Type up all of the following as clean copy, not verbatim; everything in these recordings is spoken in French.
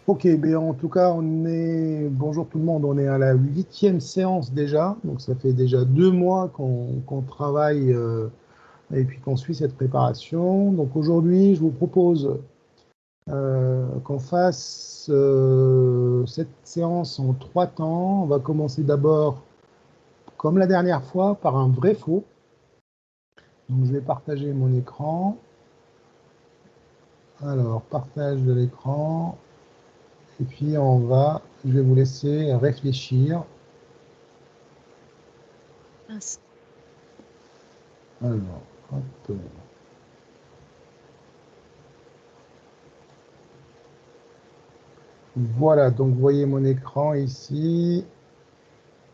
Ok, ben en tout cas, bonjour tout le monde, on est à la 8e séance déjà, donc ça fait déjà 2 mois qu'on travaille et puis qu'on suit cette préparation. Donc aujourd'hui, je vous propose qu'on fasse cette séance en 3 temps. On va commencer d'abord, comme la dernière fois, par un vrai faux. Donc je vais partager mon écran. Alors, partage de l'écran. Et puis je vais vous laisser réfléchir. Mince. Alors, hop. Voilà, donc vous voyez mon écran ici.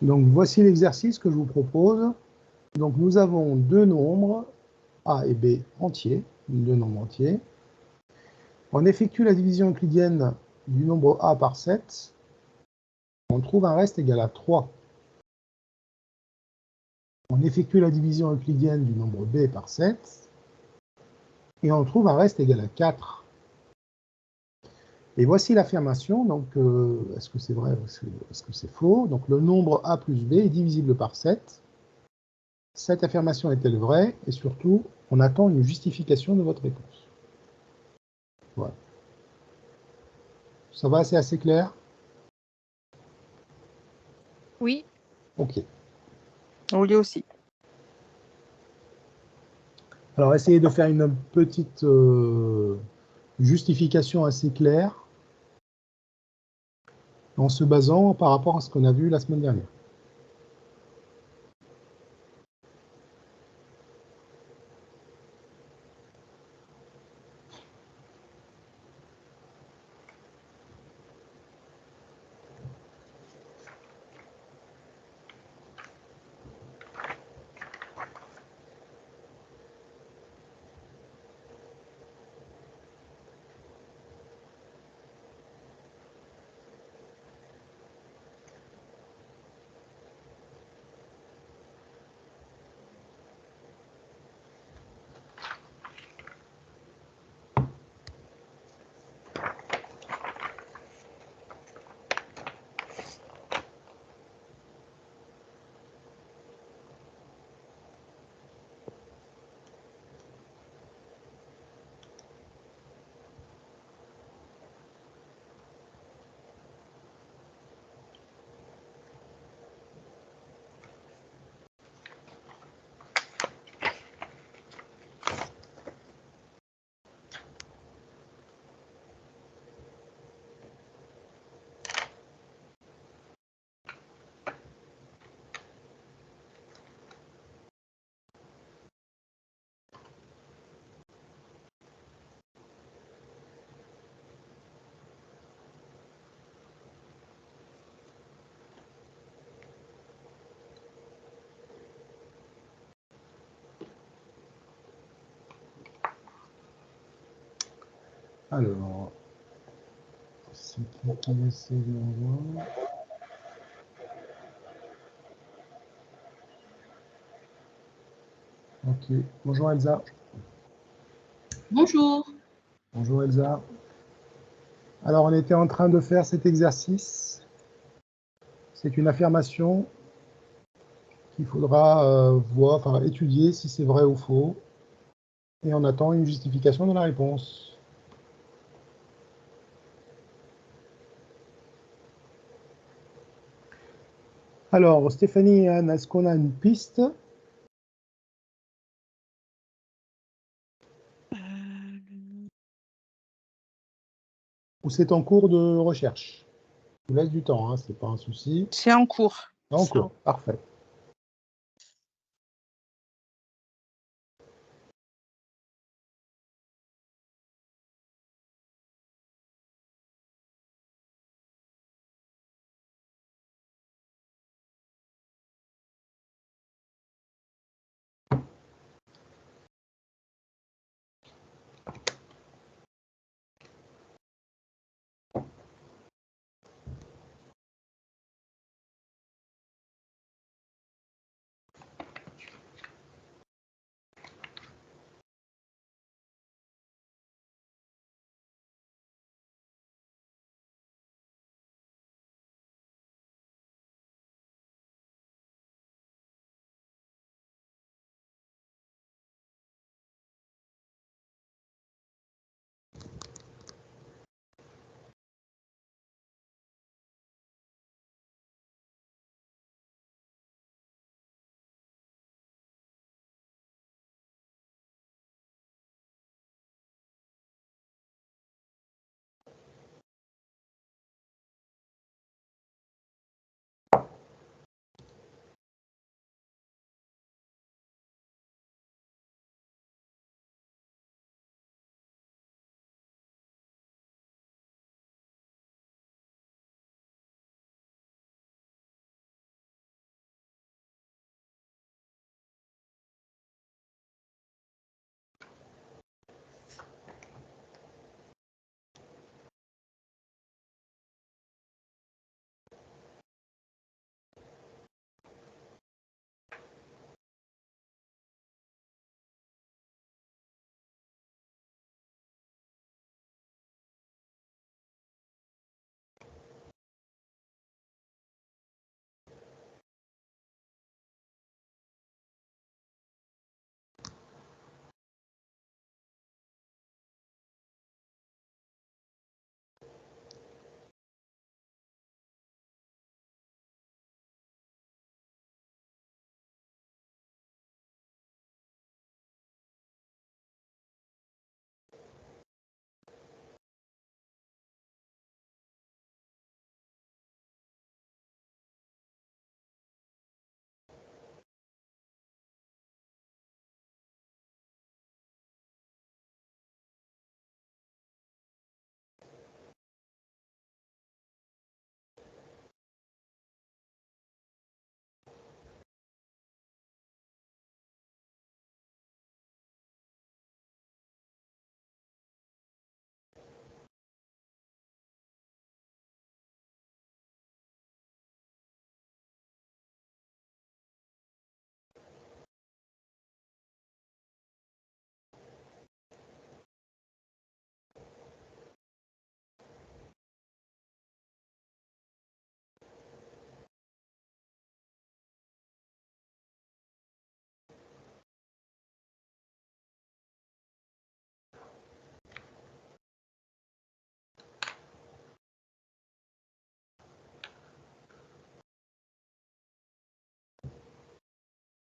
Donc voici l'exercice que je vous propose. Donc nous avons deux nombres, A et B entiers, deux nombres entiers. On effectue la division euclidienne du nombre A par 7. On trouve un reste égal à 3. On effectue la division euclidienne du nombre B par 7. Et on trouve un reste égal à 4. Et voici l'affirmation. Donc, est-ce que c'est vrai ou est-ce que c'est faux? Donc, le nombre A plus B est divisible par 7. Cette affirmation est-elle vraie? Et surtout, on attend une justification de votre réponse. Voilà. Ça va, c'est assez clair? Oui. Ok. Oui aussi. Alors, essayez de faire une petite justification assez claire en se basant par rapport à ce qu'on a vu la semaine dernière. Alors, c'est qui essaie de l'envoi? Ok. Bonjour Elsa. Bonjour. Bonjour Elsa. Alors, on était en train de faire cet exercice. C'est une affirmation qu'il faudra étudier si c'est vrai ou faux. Et on attend une justification de la réponse. Alors, Stéphanie et Anne, est-ce qu'on a une piste? Ou c'est en cours de recherche? Je vous laisse du temps, hein, c'est pas un souci. C'est en cours. En cours, parfait.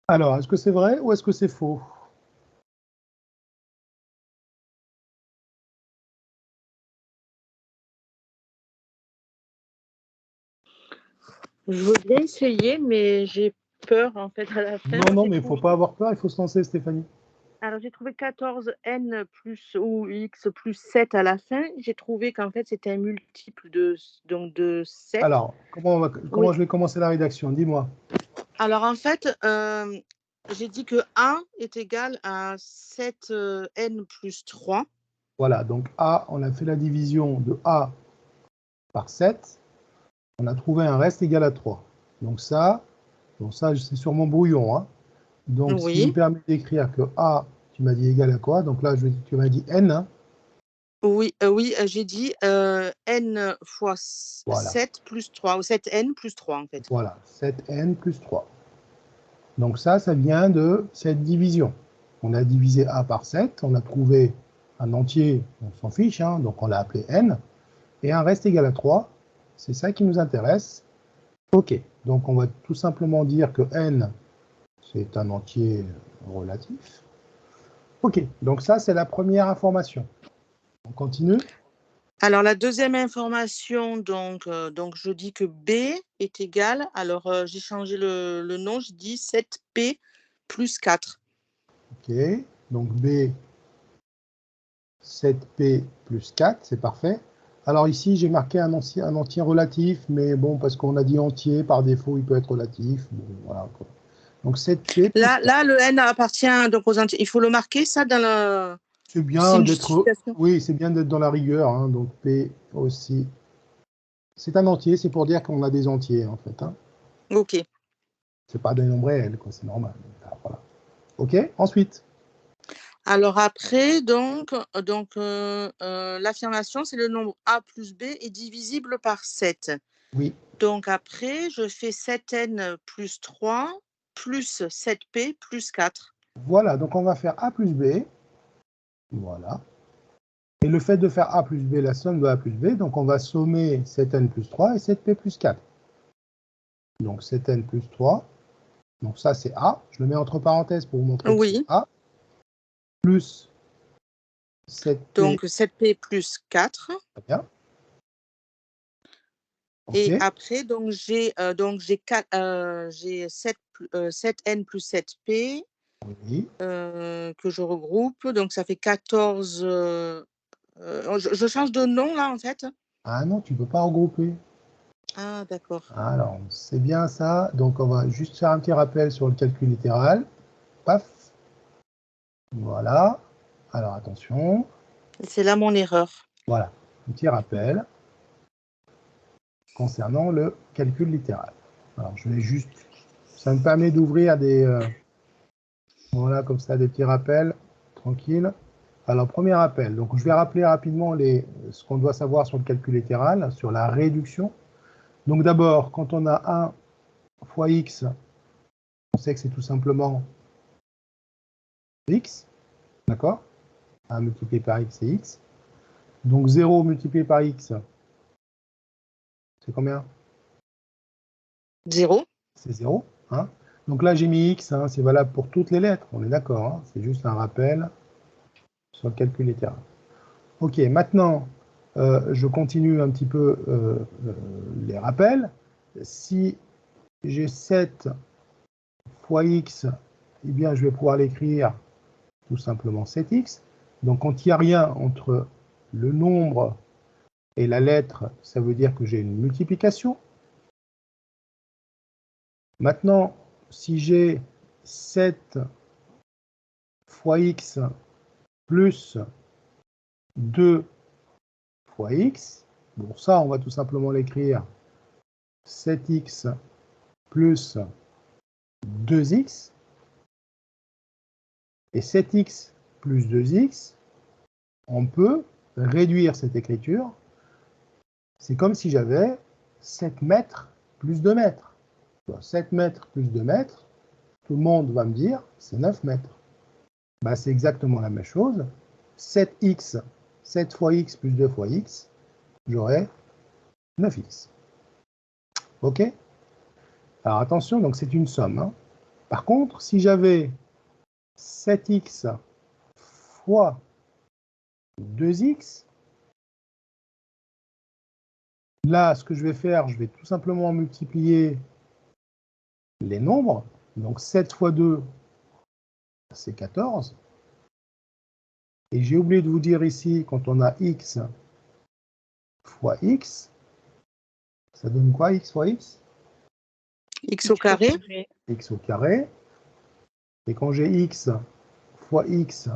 Alors, est-ce que c'est vrai ou est-ce que c'est faux? Je veux bien essayer, mais j'ai peur en fait à la fin. Non, non, mais il ne faut pas avoir peur, il faut se lancer, Stéphanie. Alors j'ai trouvé 14n plus ou x plus 7 à la fin. J'ai trouvé qu'en fait c'était un multiple donc de 7. Alors, comment Oui. je vais commencer la rédaction? Dis-moi. Alors en fait, j'ai dit que A est égal à 7n plus 3. Voilà, donc A, on a fait la division de A par 7. On a trouvé un reste égal à 3. Donc ça c'est sûrement brouillon. Hein. Donc, ce qui me Oui. permet d'écrire que A, tu m'as dit égal à quoi? Donc là, tu m'as dit N. Hein. Oui, j'ai dit n fois Voilà, 7 plus 3, ou 7n plus 3 en fait. voilà, 7N plus 3. Donc ça vient de cette division. On a divisé A par 7, on a trouvé un entier, on s'en fiche, hein, donc on l'a appelé N, et un reste égal à 3, c'est ça qui nous intéresse. Ok, donc on va tout simplement dire que N, c'est un entier relatif. Ok, donc ça c'est la première information. On continue. Alors la deuxième information, donc je dis que B est égal, alors j'ai changé le nom, je dis 7P plus 4. Ok, donc B, 7P plus 4, c'est parfait. Alors ici, j'ai marqué un entier relatif, mais bon, parce qu'on a dit entier, par défaut, il peut être relatif. Bon, voilà, quoi. Donc 7P plus 4. Là, le N appartient donc aux entiers. Il faut le marquer, ça, dans la... C'est C'est bien une d'être, justification. oui, c'est bien d'être dans la rigueur. Hein, donc P aussi. C'est un entier, c'est pour dire qu'on a des entiers, en fait. Hein. OK. C'est pas des nombres réels, quoi, c'est normal. Alors, voilà. Ok, ensuite. Alors après, l'affirmation, c'est le nombre A plus B est divisible par 7. Oui, Donc après, je fais 7n plus 3 plus 7p plus 4. voilà, donc on va faire A plus B. Voilà. Et le fait de faire A plus B, la somme de A plus B, donc on va sommer 7N plus 3 et 7P plus 4. Donc 7N plus 3, donc ça c'est A, je le mets entre parenthèses pour vous montrer que c'est Oui, A, plus 7P, donc 7p plus 4. très bien, ok, Et après, j'ai 7n plus 7p oui. que je regroupe. Donc ça fait 14. Je change de nom là en fait. Ah non, tu ne peux pas regrouper. Ah, d'accord. Alors, c'est bien ça, donc on va juste faire un petit rappel sur le calcul littéral. Paf, voilà. Alors attention, C'est là mon erreur. voilà, un petit rappel concernant le calcul littéral. Alors je vais juste, ça me permet d'ouvrir des, voilà, comme ça, des petits rappels, tranquille. Alors, premier rappel, donc je vais rappeler rapidement ce qu'on doit savoir sur le calcul littéral, sur la réduction. Donc d'abord, quand on a 1 fois x, on sait que c'est tout simplement x, d'accord? 1 multiplié par x, c'est x. Donc 0 multiplié par x, c'est combien? 0. C'est 0. Hein. Donc là, j'ai mis x, hein, c'est valable pour toutes les lettres, on est d'accord, hein, c'est juste un rappel sur le calcul littéral. Ok, maintenant, je continue un petit peu les rappels. Si j'ai 7 fois x, eh bien, je vais pouvoir l'écrire tout simplement 7x. Donc, quand il n'y a rien entre le nombre et la lettre, ça veut dire que j'ai une multiplication. Maintenant, si j'ai 7 fois x plus 2 fois x, bon, ça, on va tout simplement l'écrire 7x plus 2x, et 7x plus 2x, on peut réduire cette écriture. C'est comme si j'avais 7 mètres plus 2 mètres. 7 mètres plus 2 mètres, tout le monde va me dire c'est 9 mètres. Bah, c'est exactement la même chose. 7x, 7 fois x plus 2 fois x, j'aurai 9x. Ok? Alors attention, donc c'est une somme. Hein. Par contre, si j'avais 7x fois 2x, là, ce que je vais faire, je vais tout simplement multiplier les nombres. Donc 7 fois 2, c'est 14. Et j'ai oublié de vous dire ici, quand on a x fois x, ça donne quoi, x fois x? X au carré. X au carré. Et quand j'ai x fois x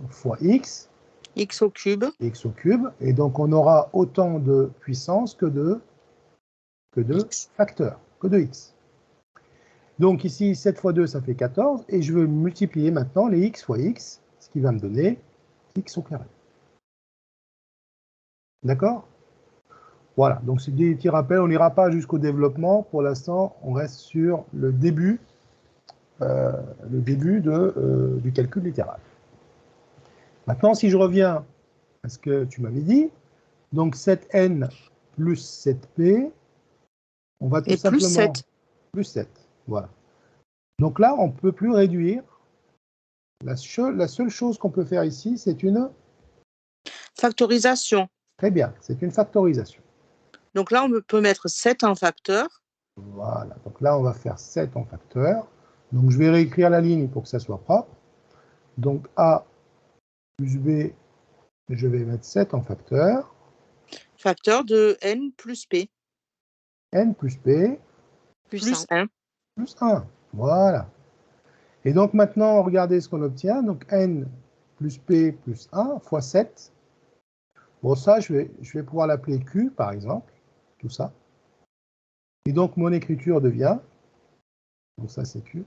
fois x, X au cube. x au cube. Et donc, on aura autant de puissance que de X. facteurs, que de x. Donc ici, 7 fois 2, ça fait 14. Et je vais multiplier maintenant les x fois x, ce qui va me donner x au carré. D'accord? Voilà, donc c'est des petits rappels. On n'ira pas jusqu'au développement. Pour l'instant, on reste sur le début du calcul littéral. Maintenant, si je reviens à ce que tu m'avais dit, donc 7n plus 7p, on va tout Et simplement... plus 7. Plus 7, voilà. Donc là, on ne peut plus réduire. La seule chose qu'on peut faire ici, c'est une... Factorisation. Très bien, c'est une factorisation. Donc là, on peut mettre 7 en facteur. Voilà, donc là, on va faire 7 en facteur. Donc je vais réécrire la ligne pour que ça soit propre. Donc A plus B, je vais mettre 7 en facteur. Facteur de n plus p. N plus P Plus 1. plus 1. Voilà. Et donc maintenant, regardez ce qu'on obtient. Donc N plus P plus 1 fois 7. Bon, ça, je vais pouvoir l'appeler Q, par exemple. Tout ça. Et donc, mon écriture devient... Donc ça, c'est Q.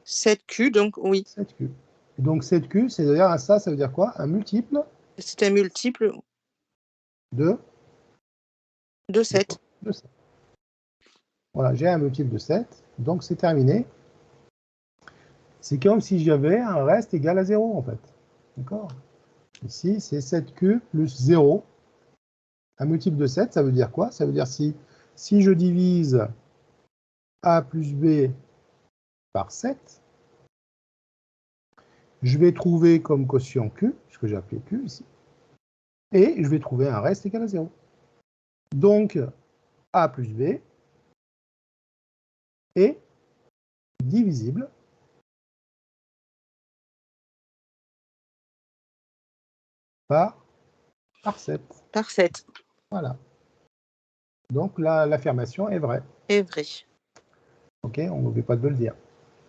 7Q, donc oui. 7Q. Et donc 7Q, c'est-à-dire ça veut dire quoi? Un multiple C'est un multiple de 7. De 7. Voilà, j'ai un multiple de 7. Donc, c'est terminé. C'est comme si j'avais un reste égal à 0, en fait. D'accord? Ici, c'est 7Q plus 0. Un multiple de 7, ça veut dire quoi? Ça veut dire si je divise A plus B par 7, je vais trouver comme quotient Q, ce que j'ai appelé Q ici, et je vais trouver un reste égal à 0. Donc, A plus B est divisible par 7. Par 7. Voilà. Donc, l'affirmation est vraie. Est vrai. OK, on n'oublie pas de le dire.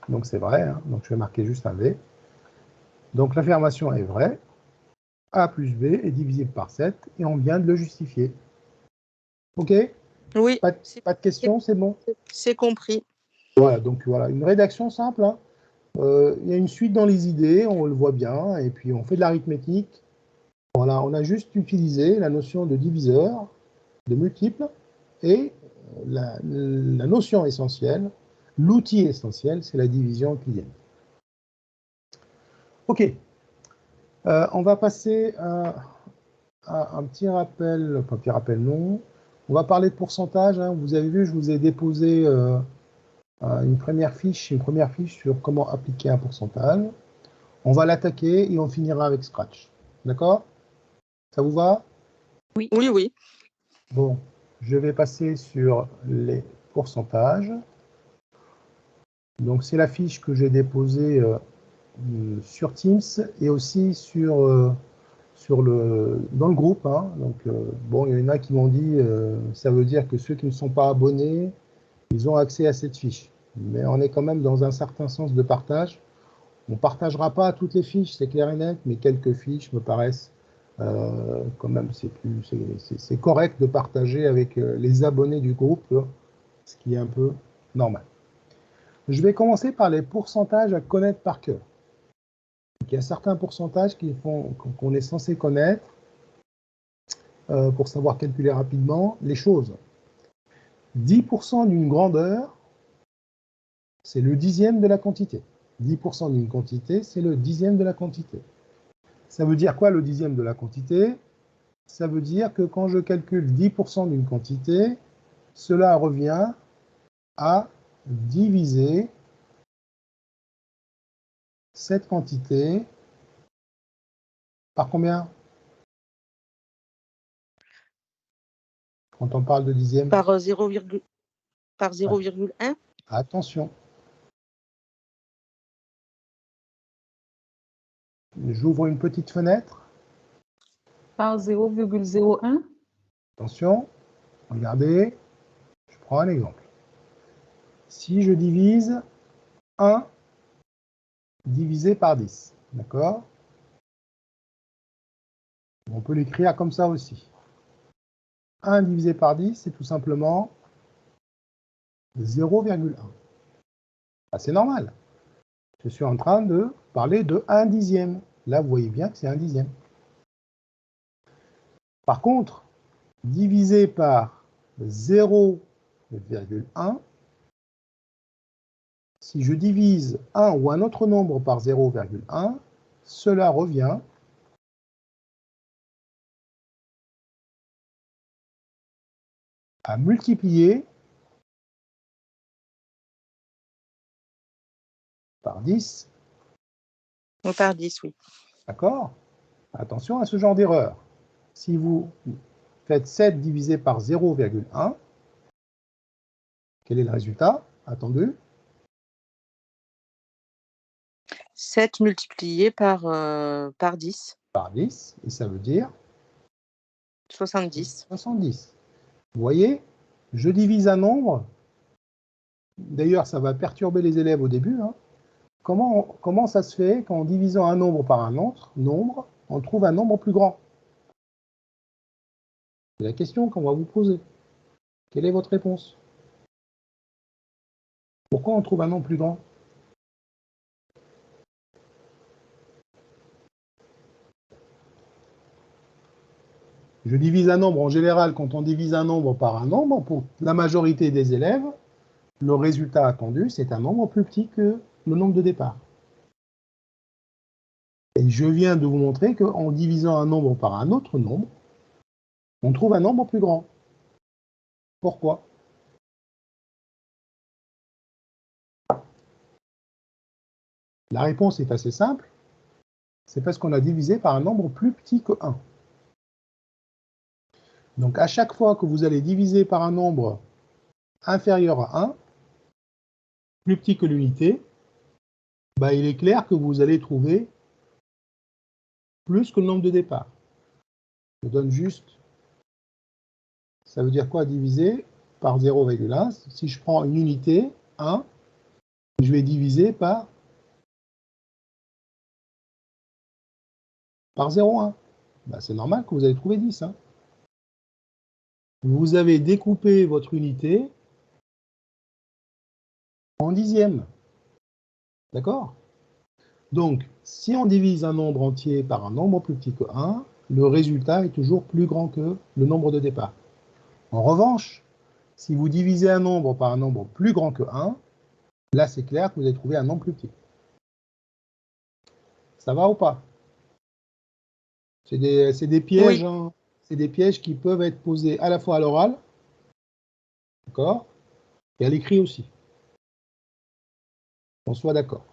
Donc, c'est vrai. Hein. Donc, je vais marquer juste un V. Donc, l'affirmation est vraie. A plus B est divisible par 7 et on vient de le justifier. OK? Oui. Pas de questions, c'est bon? C'est compris. Voilà, donc voilà, une rédaction simple. Hein. Il y a une suite dans les idées, on le voit bien, et puis on fait de l'arithmétique. Voilà, on a juste utilisé la notion de diviseur, de multiple, et la notion essentielle, l'outil essentiel, c'est la division euclidienne. OK. On va passer à un petit rappel, enfin, un petit rappel non. On va parler de pourcentage. Hein. Vous avez vu, je vous ai déposé une première fiche sur comment appliquer un pourcentage. On va l'attaquer et on finira avec Scratch. D'accord? Ça vous va? Oui. Oui, oui. Bon, je vais passer sur les pourcentages. Donc, c'est la fiche que j'ai déposée sur Teams et aussi dans le groupe. Hein. Donc, bon, il y en a qui m'ont dit ça veut dire que ceux qui ne sont pas abonnés, ils ont accès à cette fiche. Mais on est quand même dans un certain sens de partage. On ne partagera pas toutes les fiches, c'est clair et net, mais quelques fiches me paraissent quand même, c'est correct de partager avec les abonnés du groupe, là, ce qui est un peu normal. Je vais commencer par les pourcentages à connaître par cœur. Il y a certains pourcentages qu'on est censé connaître pour savoir calculer rapidement les choses. 10% d'une grandeur, c'est le dixième de la quantité. 10% d'une quantité, c'est le dixième de la quantité. Ça veut dire quoi le dixième de la quantité? Ça veut dire que quand je calcule 10% d'une quantité, cela revient à diviser cette quantité par combien? Quand on parle de dixième? Par 0,1. Attention. J'ouvre une petite fenêtre. Par 0,01. Attention. Regardez. Je prends un exemple. Si je divise 1 divisé par 10, d'accord? On peut l'écrire comme ça aussi. 1 divisé par 10, c'est tout simplement 0,1. Ah, c'est normal. Je suis en train de parler de 1 dixième. Là, vous voyez bien que c'est 1 dixième. Par contre, divisé par 0,1, si je divise un ou un autre nombre par 0,1, cela revient à multiplier par 10. Par 10, oui. D'accord? Attention à ce genre d'erreur. Si vous faites 7 divisé par 0,1, quel est le résultat attendu? 7 multiplié par 10. Par 10, et ça veut dire 70. 70. Vous voyez, je divise un nombre. D'ailleurs, ça va perturber les élèves au début. Hein. Comment ça se fait qu'en divisant un nombre par un autre nombre, on trouve un nombre plus grand? C'est la question qu'on va vous poser. Quelle est votre réponse? Pourquoi on trouve un nombre plus grand? Je divise un nombre, en général, quand on divise un nombre par un nombre, pour la majorité des élèves, le résultat attendu, c'est un nombre plus petit que le nombre de départ. Et je viens de vous montrer qu'en divisant un nombre par un autre nombre, on trouve un nombre plus grand. Pourquoi? La réponse est assez simple. C'est parce qu'on a divisé par un nombre plus petit que 1. Donc, à chaque fois que vous allez diviser par un nombre inférieur à 1, plus petit que l'unité, bah, il est clair que vous allez trouver plus que le nombre de départ. Je donne juste, ça veut dire quoi diviser par 0,1? Si je prends une unité, 1, je vais diviser par 0,1. Bah, c'est normal que vous allez trouver 10. Hein. Vous avez découpé votre unité en dixièmes. D'accord? Donc, si on divise un nombre entier par un nombre plus petit que 1, le résultat est toujours plus grand que le nombre de départ. En revanche, si vous divisez un nombre par un nombre plus grand que 1, là c'est clair que vous allez trouver un nombre plus petit. Ça va ou pas? C'est des pièges, Oui. hein. C'est des pièges qui peuvent être posés à la fois à l'oral, d'accord, et à l'écrit aussi. Qu'on soit d'accord.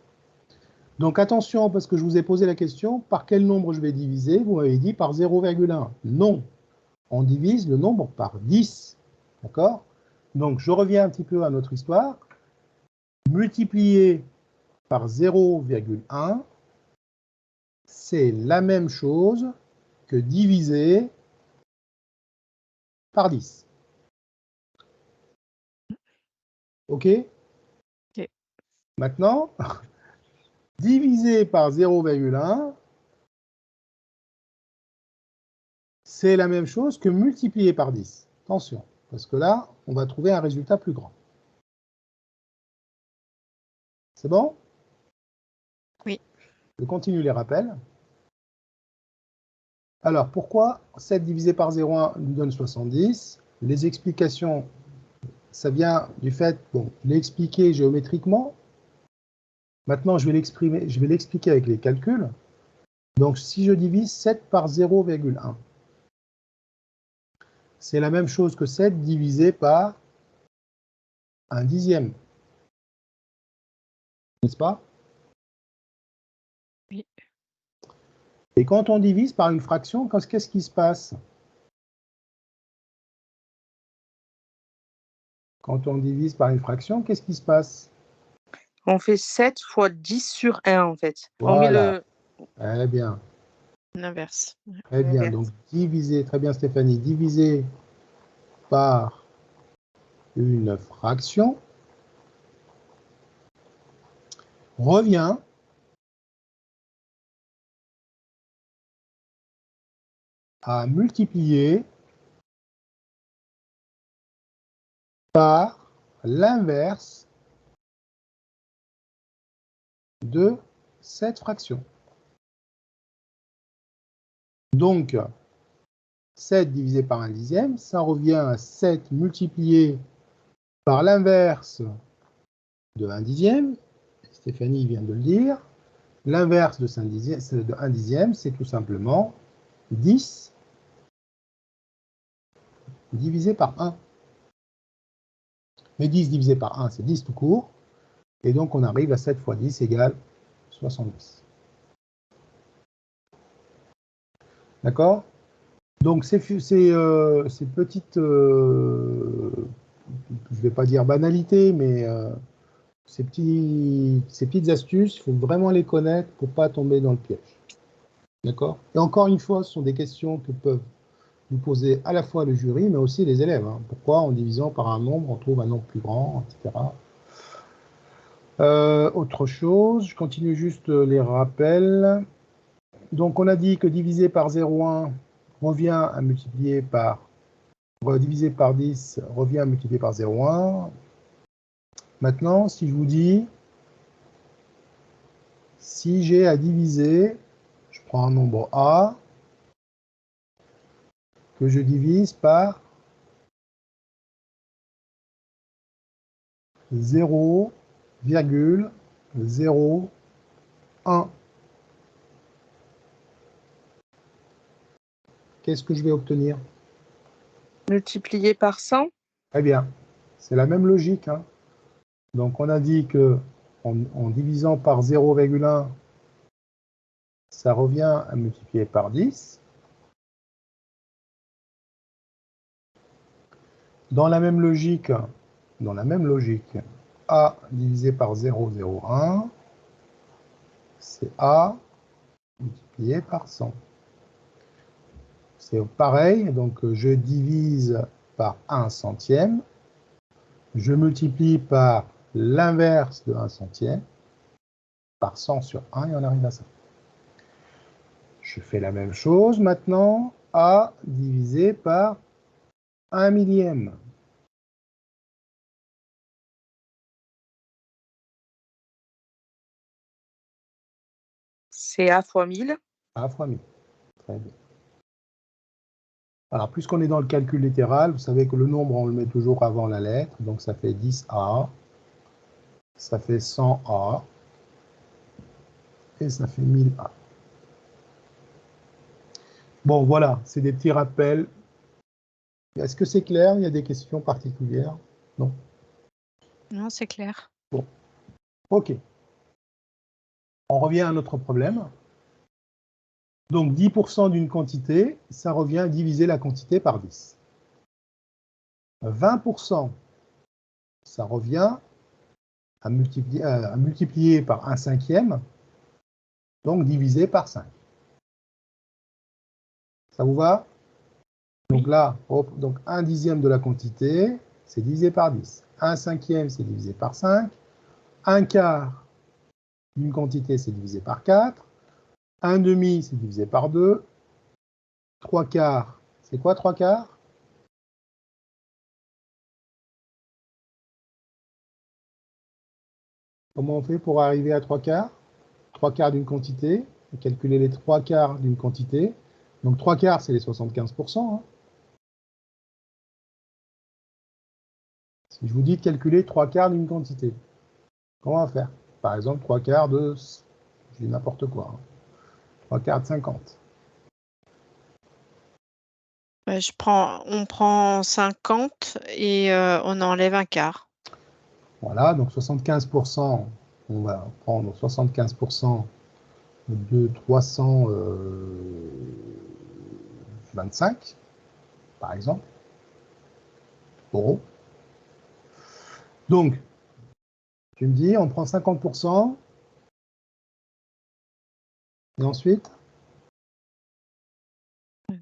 Donc attention, parce que je vous ai posé la question, par quel nombre je vais diviser? Vous m'avez dit par 0,1. Non, on divise le nombre par 10. D'accord? Donc je reviens un petit peu à notre histoire. Multiplier par 0,1, c'est la même chose que diviser par 10. OK? Ok. Maintenant, diviser par 0,1, c'est la même chose que multiplier par 10. Attention, parce que là, on va trouver un résultat plus grand. C'est bon? Oui. Je continue les rappels. Alors, pourquoi 7 divisé par 0,1 nous donne 70? Les explications, ça vient du fait, bon, je l'ai expliqué géométriquement. Maintenant, je vais l'expliquer avec les calculs. Donc, si je divise 7 par 0,1, c'est la même chose que 7 divisé par un dixième. N'est-ce pas? Et quand on divise par une fraction, qu'est-ce qui se passe? Quand on divise par une fraction, qu'est-ce qui se passe? On fait 7 fois 10 sur 1, en fait. On met Voilà. Très bien. L'inverse. Très bien. l'inverse. Donc, diviser, très bien Stéphanie, diviser par une fraction revient à multiplier par l'inverse de cette fraction. Donc, 7 divisé par 1 dixième, ça revient à 7 multiplié par l'inverse de 1 dixième. Stéphanie vient de le dire. L'inverse de 1 dixième, c'est tout simplement 10 divisé par 1. Mais 10 divisé par 1, c'est 10 tout court. Et donc, on arrive à 7 fois 10 égale 70. D'accord? Donc, ces petites, je ne vais pas dire banalité, mais ces petites astuces, il faut vraiment les connaître pour ne pas tomber dans le piège. D'accord? Et encore une fois, ce sont des questions que peuvent nous poser à la fois le jury, mais aussi les élèves. Hein. Pourquoi, en divisant par un nombre, on trouve un nombre plus grand, etc. Autre chose, je continue juste les rappels. Donc, on a dit que diviser par 0,1 revient à multiplier par... diviser par 10 revient à multiplier par 0,1. Maintenant, si je vous dis... Si j'ai à diviser, je prends un nombre A, que je divise par 0,01. Qu'est-ce que je vais obtenir? Multiplié par 100. Très bien, c'est la même logique. Hein. Donc on a dit que en divisant par 0,1, ça revient à multiplier par 10. Dans la même logique, A divisé par 0,01, c'est A multiplié par 100. C'est pareil, donc je divise par 1 centième, je multiplie par l'inverse de 1 centième, par 100 sur 1, et on arrive à ça. Je fais la même chose maintenant, A divisé par 1 millième. C'est A fois 1000. A fois 1000. Très bien. Alors, puisqu'on est dans le calcul littéral, vous savez que le nombre, on le met toujours avant la lettre. Donc, ça fait 10A, ça fait 100A, et ça fait 1000A. Bon, voilà, c'est des petits rappels. Est-ce que c'est clair? Il y a des questions particulières? Non? Non, c'est clair. Bon. OK. On revient à notre problème. Donc, 10% d'une quantité, ça revient à diviser la quantité par 10. 20%, ça revient à multiplier par 1 cinquième, donc divisé par 5. Ça vous va? Donc là, hop, donc 1 dixième de la quantité, c'est divisé par 10. 1 cinquième, c'est divisé par 5. 1 quart d'une quantité, c'est divisé par 4. 1 demi, c'est divisé par 2. 3 quarts, c'est quoi 3 quarts? Comment on fait pour arriver à 3 quarts? 3 quarts d'une quantité, calculer les 3 quarts d'une quantité. Donc 3 quarts, c'est les 75%. Hein. Si je vous dis de calculer 3 quarts d'une quantité, comment on va faire? Par exemple, 3 quarts de... Je dis n'importe quoi. Hein. 3 quarts de 50. On prend 50 et on enlève un quart. Voilà, donc 75%, on va prendre 75% de 325, par exemple, euros. Donc, tu me dis, on prend 50%, et ensuite,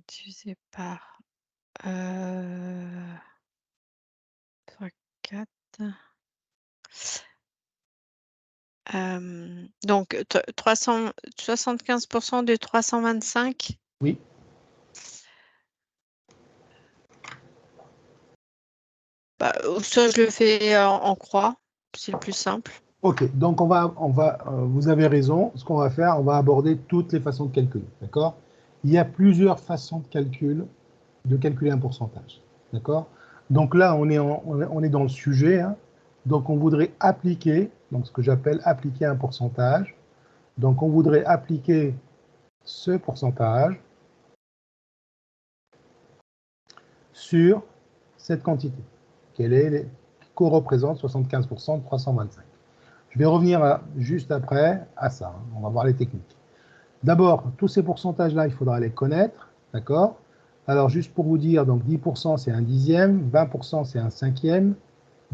Divisé par 3, 4. Donc, 75% de 325. oui, Bah, ça, je le fais en croix. C'est le plus simple. ok. Donc, vous avez raison. Ce qu'on va faire, on va aborder toutes les façons de calculer, d'accord? Il y a plusieurs façons de calculer un pourcentage, d'accord? Donc là, on est dans le sujet, hein. Donc, on voudrait appliquer, donc ce que j'appelle appliquer un pourcentage. Donc, on voudrait appliquer ce pourcentage sur cette quantité, qui représente 75% de 325. Je vais revenir juste après à ça, hein. On va voir les techniques. D'abord, tous ces pourcentages-là, il faudra les connaître, d'accord? Alors, juste pour vous dire, donc 10% c'est un dixième, 20% c'est un cinquième,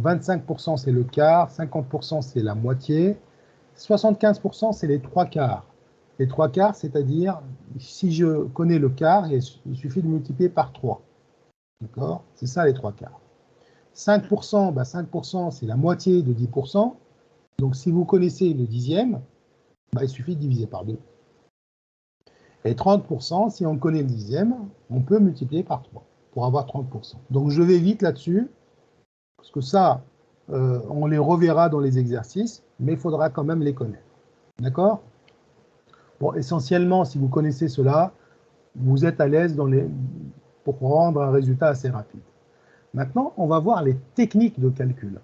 25% c'est le quart, 50% c'est la moitié, 75% c'est les trois quarts. Les trois quarts, c'est-à-dire, si je connais le quart, il suffit de multiplier par 3. D'accord? C'est ça les trois quarts. 5%, 5% c'est la moitié de 10%. Donc si vous connaissez le dixième, il suffit de diviser par 2. Et 30%, si on connaît le dixième, on peut multiplier par 3 pour avoir 30%. Donc je vais vite là-dessus, parce que ça, on les reverra dans les exercices, mais il faudra quand même les connaître. D'accord? Bon, essentiellement, si vous connaissez cela, vous êtes à l'aise pour rendre un résultat assez rapide. Maintenant, on va voir les techniques de calcul.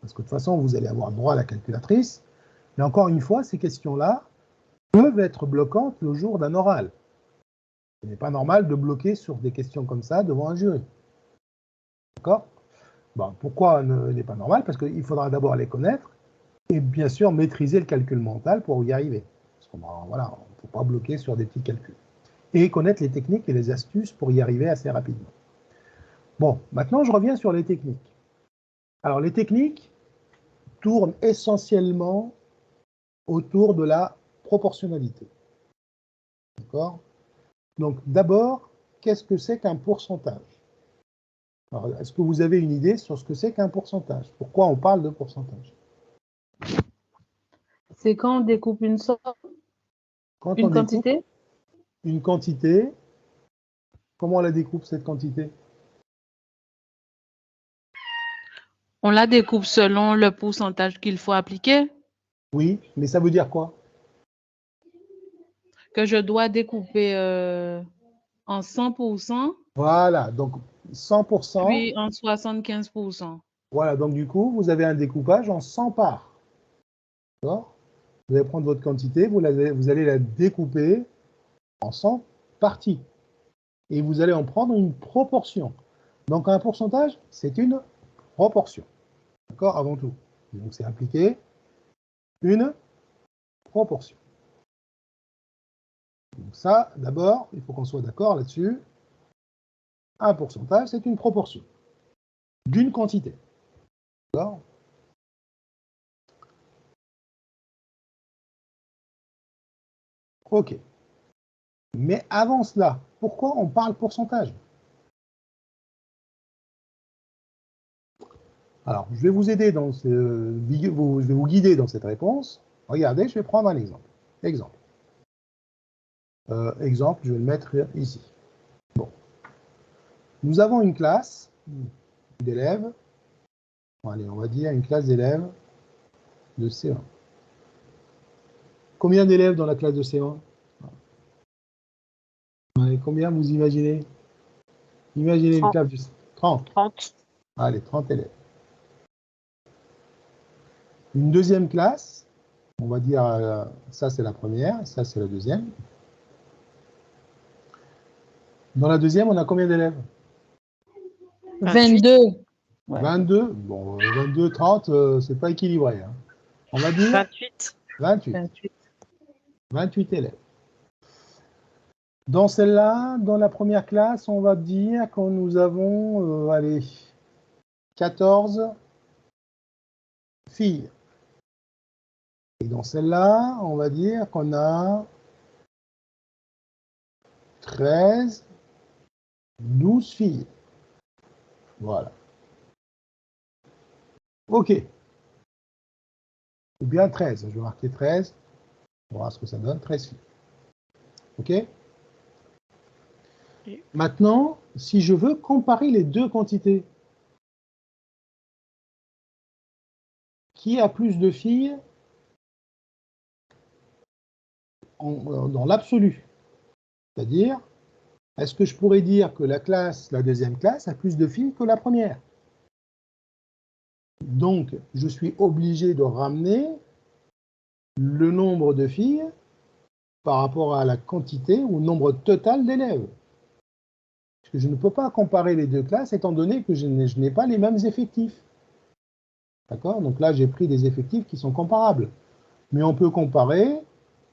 Parce que de toute façon, vous allez avoir droit à la calculatrice. Mais encore une fois, ces questions-là peuvent être bloquantes le jour d'un oral. Ce n'est pas normal de bloquer sur des questions comme ça devant un jury. D'accord? Bon, pourquoi ce n'est pas normal? Parce qu'il faudra d'abord les connaître et bien sûr maîtriser le calcul mental pour y arriver. Parce qu'on voilà, ne faut pas bloquer sur des petits calculs. Et connaître les techniques et les astuces pour y arriver assez rapidement. Bon, maintenant je reviens sur les techniques. Alors les techniques tournent essentiellement autour de la proportionnalité. D'accord? Donc d'abord, qu'est-ce que c'est qu'un pourcentage? Alors, est-ce que vous avez une idée sur ce que c'est qu'un pourcentage? Pourquoi on parle de pourcentage? C'est quand on découpe une somme, Quand on une découpe quantité. une quantité, comment on la découpe cette quantité? On la découpe selon le pourcentage qu'il faut appliquer, Oui, mais ça veut dire quoi? que je dois découper en 100%, Voilà, donc 100%. puis en 75%. Voilà, donc du coup, vous avez un découpage en 100 parts. D'accord? Vous allez prendre votre quantité, vous allez la découper en 100 parties. Et vous allez en prendre une proportion. Donc un pourcentage, c'est une proportion. D'accord? Avant tout. Donc c'est impliqué une proportion. Donc ça, d'abord, il faut qu'on soit d'accord là-dessus. Un pourcentage, c'est une proportion d'une quantité. D'accord? OK. Mais avant cela, pourquoi on parle pourcentage? Alors, je vais vous aider je vais vous guider dans cette réponse. Regardez, je vais prendre un exemple. Exemple. Exemple, je vais le mettre ici. Bon. Nous avons une classe d'élèves. Allez, on va dire une classe d'élèves de C1. Combien d'élèves dans la classe de C1? Allez, combien vous imaginez? Imaginez une 30. classe de 30. 30. Allez, 30 élèves. Une deuxième classe, on va dire, ça c'est la première, ça c'est la deuxième. Dans la deuxième, on a combien d'élèves? 22. Ouais. 22. Bon, 22, 30, c'est pas équilibré, hein. On va dire 28. 28. 28. 28 élèves. Dans celle-là, dans la première classe, on va dire que nous avons, allez, 14 filles. Et dans celle-là, on va dire qu'on a 13, 12 filles. Voilà. OK. Ou bien 13. Je vais marquer 13. On va voir ce que ça donne. 13 filles. OK? Oui. Maintenant, si je veux comparer les deux quantités, qui a plus de filles dans l'absolu? C'est-à-dire, est-ce que je pourrais dire que la deuxième classe, a plus de filles que la première? Donc, je suis obligé de ramener le nombre de filles par rapport à la quantité ou nombre total d'élèves. Parce que je ne peux pas comparer les deux classes étant donné que je n'ai pas les mêmes effectifs. D'accord? Donc là, j'ai pris des effectifs qui sont comparables. Mais on peut comparer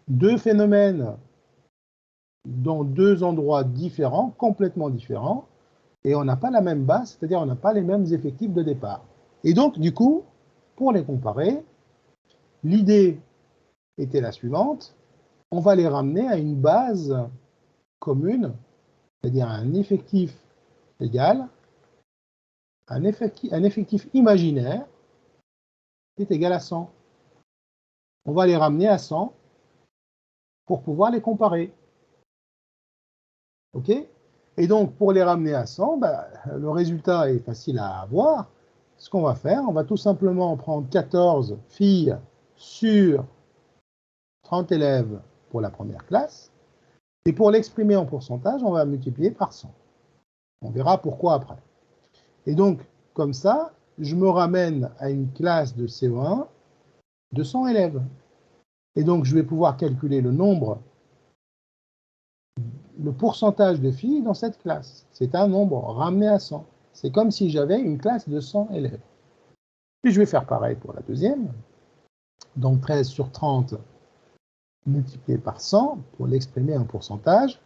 deux phénomènes dans deux endroits différents, complètement différents, et on n'a pas la même base, c'est-à-dire on n'a pas les mêmes effectifs de départ. Et donc, du coup, pour les comparer, l'idée était la suivante, on va les ramener à une base commune, c'est-à-dire un effectif égal, un effectif imaginaire qui est égal à 100. On va les ramener à 100 pour pouvoir les comparer. OK? Et donc, pour les ramener à 100, le résultat est facile à avoir. Ce qu'on va faire, on va tout simplement prendre 14 filles sur 30 élèves pour la première classe. Et pour l'exprimer en pourcentage, on va multiplier par 100. On verra pourquoi après. Et donc, comme ça, je me ramène à une classe de CO1 de 100 élèves. Et donc, je vais pouvoir calculer le pourcentage de filles dans cette classe. C'est un nombre ramené à 100. C'est comme si j'avais une classe de 100 élèves. Puis je vais faire pareil pour la deuxième. Donc 13 sur 30 multiplié par 100 pour l'exprimer en pourcentage.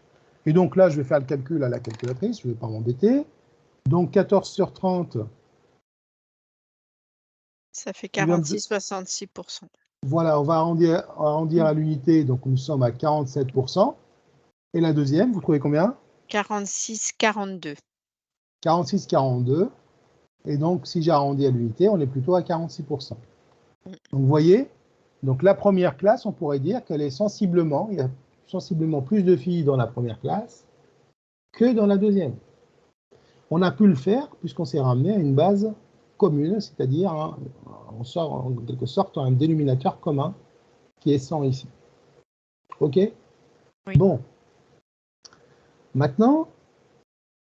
Et donc là, je vais faire le calcul à la calculatrice, je ne vais pas m'embêter. Donc 14 sur 30. Ça fait 46,66%. Voilà, on va arrondir à l'unité, donc nous sommes à 47%. Et la deuxième, vous trouvez combien? 46,42. 46,42. Et donc, si j'arrondis à l'unité, on est plutôt à 46%. Donc, vous voyez, donc la première classe, on pourrait dire qu'elle est il y a sensiblement plus de filles dans la première classe que dans la deuxième. On a pu le faire puisqu'on s'est ramené à une base commune, c'est-à-dire on sort en quelque sorte un dénominateur commun qui est 100 ici. OK? Oui. Bon. Maintenant,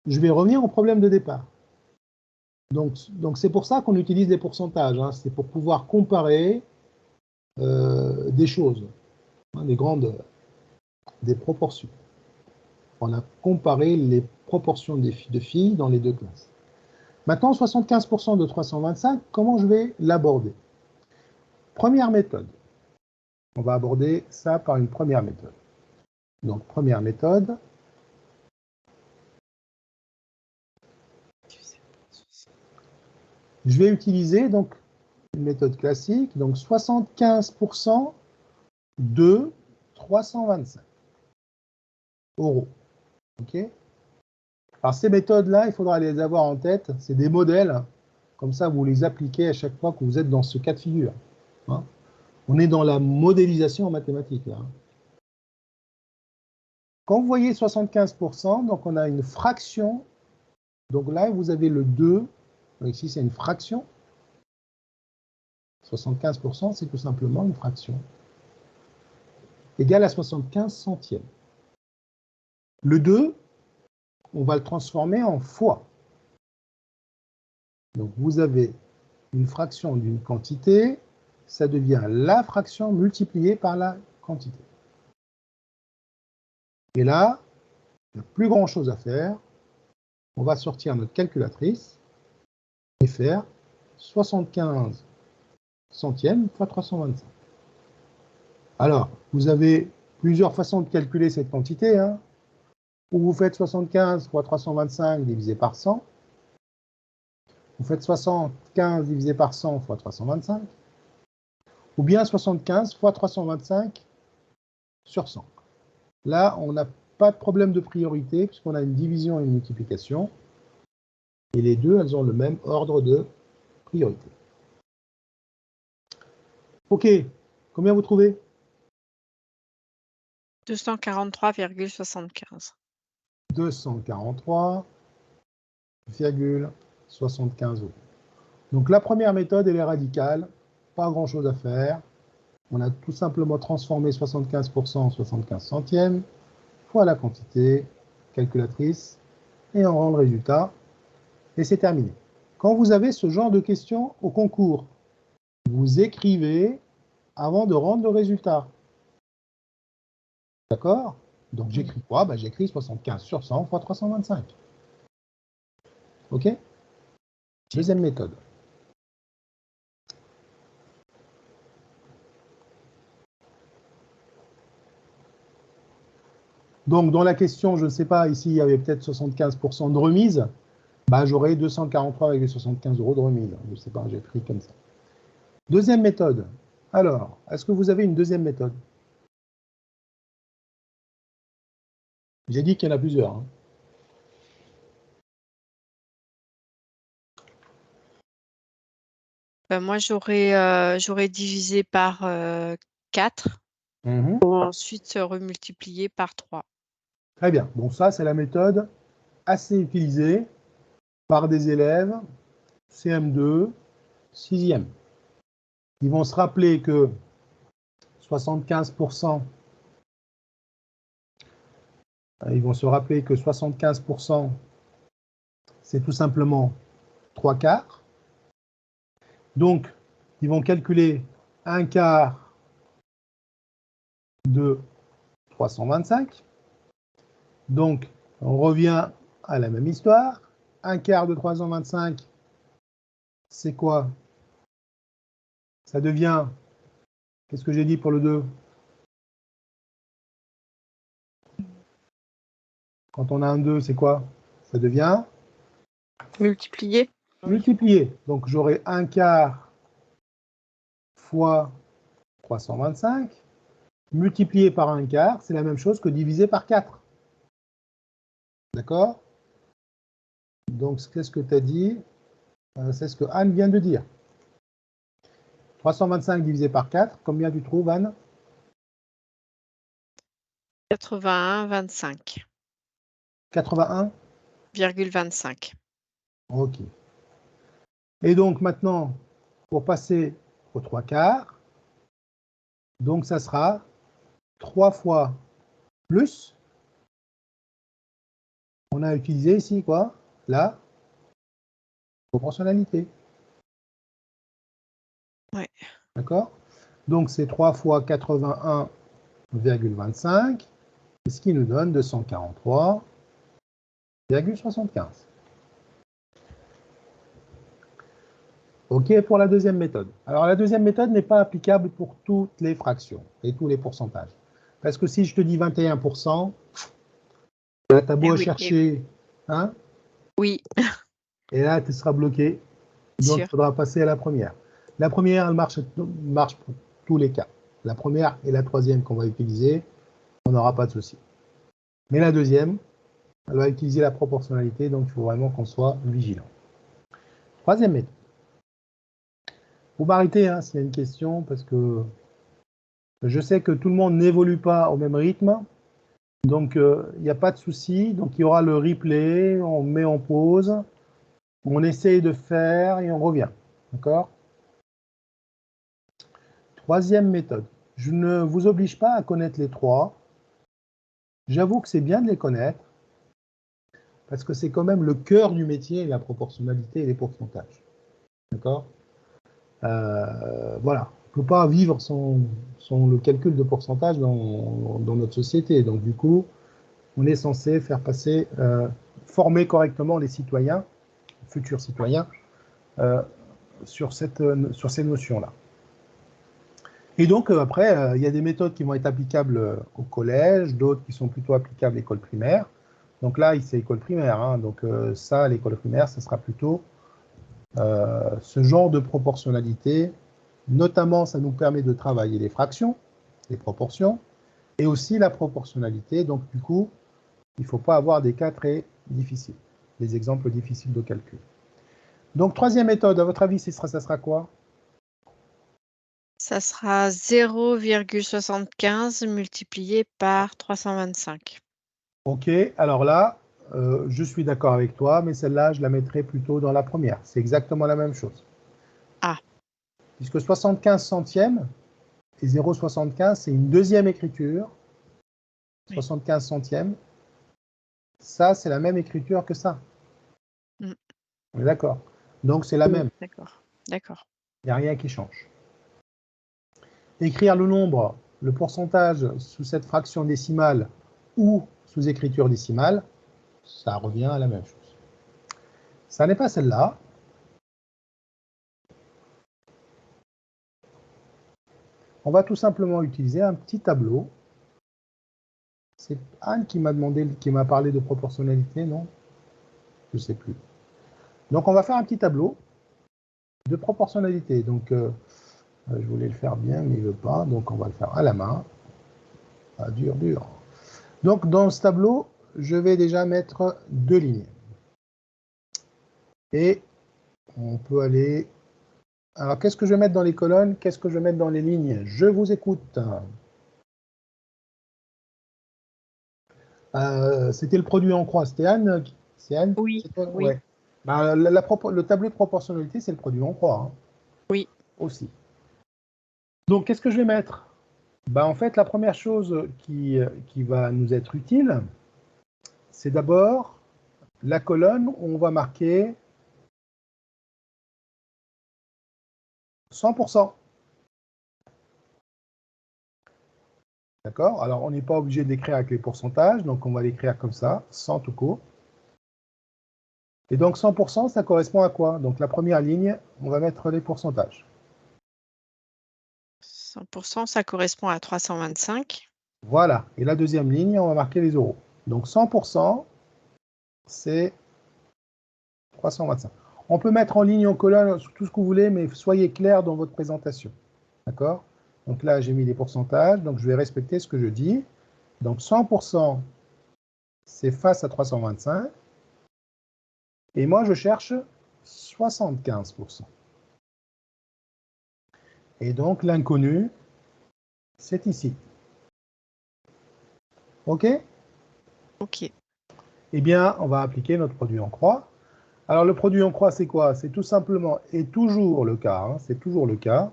je vais revenir au problème de départ. Donc c'est pour ça qu'on utilise les pourcentages. Hein. C'est pour pouvoir comparer des choses, hein, des proportions. On a comparé les proportions de filles dans les deux classes. Maintenant, 75% de 325, comment je vais l'aborder? Première méthode. On va aborder ça par une première méthode. Donc, première méthode. Je vais utiliser donc une méthode classique, donc 75% de 325 euros. OK? Alors, ces méthodes-là, il faudra les avoir en tête. C'est des modèles. Comme ça, vous les appliquez à chaque fois que vous êtes dans ce cas de figure. Hein? On est dans la modélisation en mathématiques. Là. Quand vous voyez 75%, donc on a une fraction. Donc là, vous avez le 2. Ici, c'est une fraction. 75%, c'est tout simplement une fraction. Égale à 75 centièmes. Le 2, on va le transformer en fois. Donc vous avez une fraction d'une quantité, ça devient la fraction multipliée par la quantité. Et là, il n'y a plus grand chose à faire. On va sortir notre calculatrice et faire 75 centièmes fois 325. Alors, vous avez plusieurs façons de calculer cette quantité, hein. Ou vous faites 75 fois 325 divisé par 100. Vous faites 75 divisé par 100 fois 325. Ou bien 75 fois 325 sur 100. Là, on n'a pas de problème de priorité puisqu'on a une division et une multiplication. Et les deux, elles ont le même ordre de priorité. OK. Combien vous trouvez? 243,75. 243,75 €. Donc la première méthode, elle est radicale. Pas grand-chose à faire. On a tout simplement transformé 75% en 75 centièmes fois la quantité, calculatrice, et on rend le résultat. Et c'est terminé. Quand vous avez ce genre de questions au concours, vous écrivez avant de rendre le résultat. D'accord? Donc j'écris quoi? Ben, j'écris 75 sur 100 fois 325. OK? Deuxième méthode. Donc dans la question, je ne sais pas, ici il y avait peut-être 75% de remise. Bah, j'aurai 243,75 € de remise. Je ne sais pas, j'ai pris comme ça. Deuxième méthode. Alors, est-ce que vous avez une deuxième méthode? J'ai dit qu'il y en a plusieurs. Hein. Ben, moi, j'aurais divisé par 4 pour ensuite remultiplier par 3. Très bien. Bon, ça, c'est la méthode assez utilisée par des élèves CM2, 6e. Ils vont se rappeler que 75%, c'est tout simplement 3 quarts. Donc, ils vont calculer 1 quart de 325. Donc, on revient à la même histoire. 1 quart de 325, c'est quoi? Ça devient, qu'est-ce que j'ai dit pour le 2? Quand on a un 2, c'est quoi? Ça devient Multiplié. multiplié. Donc, j'aurai 1 quart fois 325, multiplié par 1 quart, c'est la même chose que divisé par 4. D'accord? Donc, qu'est-ce que tu as dit? C'est ce que Anne vient de dire. 325 divisé par 4, combien tu trouves, Anne? 81,25. 81,25. OK. Et donc maintenant, pour passer aux 3 quarts, donc ça sera 3 fois plus. On a utilisé ici quoi? La proportionnalité. Ouais. D'accord? Donc c'est 3 fois 81,25, ce qui nous donne 243,75. OK pour la deuxième méthode. Alors la deuxième méthode n'est pas applicable pour toutes les fractions et tous les pourcentages. Parce que si je te dis 21%, là, tu as beau chercher, hein? Oui. Et là, tu seras bloqué. Donc, il faudra passer à la première. La première, elle marche pour tous les cas. La première et la troisième qu'on va utiliser, on n'aura pas de souci. Mais la deuxième, elle va utiliser la proportionnalité, donc il faut vraiment qu'on soit vigilant. Troisième méthode. Vous m'arrêtez hein, s'il y a une question, parce que je sais que tout le monde n'évolue pas au même rythme. Donc, il n'y a pas de souci. Donc, il y aura le replay, on met en pause, on essaye de faire et on revient. D'accord? Troisième méthode. Je ne vous oblige pas à connaître les trois. J'avoue que c'est bien de les connaître, parce que c'est quand même le cœur du métier, la proportionnalité et les pourcentages. D'accord? Voilà. On ne peut pas vivre sans le calcul de pourcentage dans notre société. Donc, du coup, on est censé faire passer, former correctement les citoyens, futurs citoyens, sur ces notions-là. Et donc, après, il y a des méthodes qui vont être applicables au collège, d'autres qui sont plutôt applicables à l'école primaire. Donc là, c'est l'école primaire. Hein. Donc ça, l'école primaire, ce sera plutôt ce genre de proportionnalité. Notamment, ça nous permet de travailler les fractions, les proportions, et aussi la proportionnalité. Donc, du coup, il ne faut pas avoir des cas très difficiles, des exemples difficiles de calcul. Donc, troisième méthode, à votre avis, ça sera quoi? Ça sera 0,75 multiplié par 325. Ok, alors là, je suis d'accord avec toi, mais celle-là, je la mettrai plutôt dans la première. C'est exactement la même chose. Ah. Puisque 75 centièmes et 0,75, c'est une deuxième écriture. 75 centièmes, ça, c'est la même écriture que ça. Mm. On est d'accord. Donc, c'est la même. D'accord, d'accord. Il n'y a rien qui change. Écrire le nombre, le pourcentage sous cette fraction décimale ou sous écriture décimale, ça revient à la même chose. Ça n'est pas celle-là. On va tout simplement utiliser un petit tableau. C'est Anne qui m'a parlé de proportionnalité, non? Je ne sais plus. Donc, on va faire un petit tableau de proportionnalité. Donc, je voulais le faire bien, mais il ne veut pas. Donc, on va le faire à la main. Ah, dur, dur. Donc, dans ce tableau, je vais déjà mettre 2 lignes. Et on peut aller... Alors, qu'est-ce que je vais mettre dans les colonnes? Qu'est-ce que je vais mettre dans les lignes? Je vous écoute. C'était le produit en croix. C'était Anne? C'est Anne? Oui, oui. oui. Bah, le tableau de proportionnalité, c'est le produit en croix. Hein. Oui. Aussi. Donc, qu'est-ce que je vais mettre? Bah, en fait, la première chose qui va nous être utile, c'est d'abord la colonne où on va marquer 100%. D'accord? Alors, on n'est pas obligé d'écrire avec les pourcentages, donc on va l'écrire comme ça, 100 tout court. Et donc, 100%, ça correspond à quoi? Donc, la première ligne, on va mettre les pourcentages. 100%, ça correspond à 325. Voilà. Et la deuxième ligne, on va marquer les euros. Donc, 100%, c'est 325. On peut mettre en ligne, en colonne, tout ce que vous voulez, mais soyez clair dans votre présentation. D'accord? Donc là, j'ai mis les pourcentages, donc je vais respecter ce que je dis. Donc 100%, c'est face à 325. Et moi, je cherche 75%. Et donc, l'inconnu, c'est ici. OK? OK. Eh bien, on va appliquer notre produit en croix. Alors, le produit en croix, c'est quoi? C'est tout simplement, et toujours le cas, hein, c'est toujours le cas.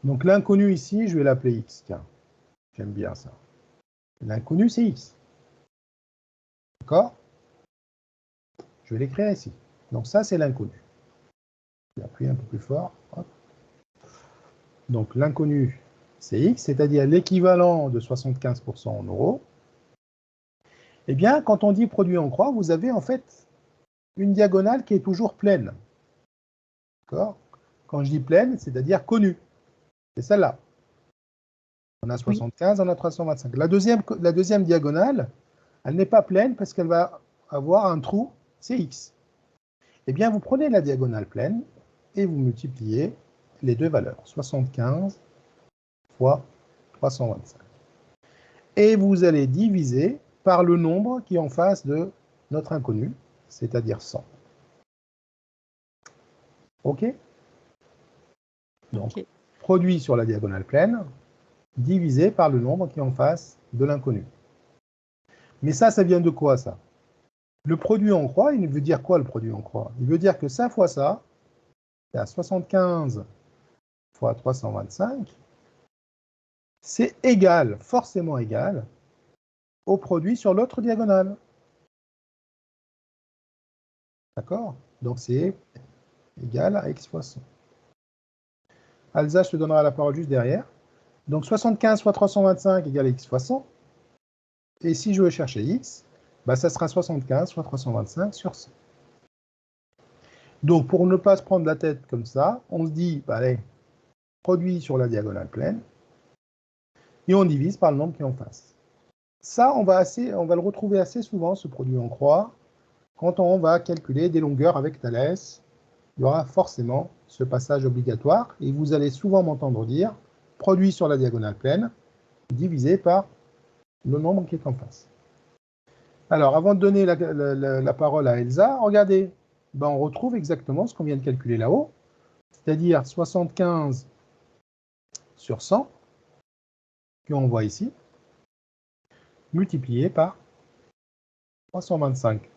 Donc, l'inconnu ici, je vais l'appeler X. Tiens, j'aime bien ça. L'inconnu, c'est X. D'accord? Je vais l'écrire ici. Donc, ça, c'est l'inconnu. Je vais appuyer un peu plus fort. Hop. Donc, l'inconnu, c'est X, c'est-à-dire l'équivalent de 75% en euros. Eh bien, quand on dit produit en croix, vous avez en fait une diagonale qui est toujours pleine. D'accord? Quand je dis pleine, c'est-à-dire connue. C'est celle-là. On a 75, on a 325. La deuxième diagonale, elle n'est pas pleine parce qu'elle va avoir un trou, c'est X. Eh bien, vous prenez la diagonale pleine et vous multipliez les deux valeurs, 75 fois 325. Et vous allez diviser par le nombre qui est en face de notre inconnu, c'est-à-dire 100. OK? Donc, produit sur la diagonale pleine, divisé par le nombre qui est en face de l'inconnu. Mais ça vient de quoi, ça? Le produit en croix, il veut dire quoi, le produit en croix? Il veut dire que ça fois ça, c'est à 75 fois 325, c'est égal, forcément égal, au produit sur l'autre diagonale. D'accord? Donc, c'est égal à x fois 100. Alsa, je te donnerai la parole juste derrière. Donc, 75 fois 325 égale x fois 100. Et si je veux chercher x, bah, ça sera 75 fois 325 sur 100. Donc, pour ne pas se prendre la tête comme ça, on se dit, bah, allez, produit sur la diagonale pleine, et on divise par le nombre qui est en face. Ça, on va le retrouver assez souvent, ce produit en croix, quand on va calculer des longueurs avec Thalès. Il y aura forcément ce passage obligatoire, et vous allez souvent m'entendre dire produit sur la diagonale pleine divisé par le nombre qui est en face. Alors, avant de donner la parole à Elsa, regardez, ben, on retrouve exactement ce qu'on vient de calculer là-haut, c'est-à-dire 75 sur 100, qu'on voit ici, multiplié par 325.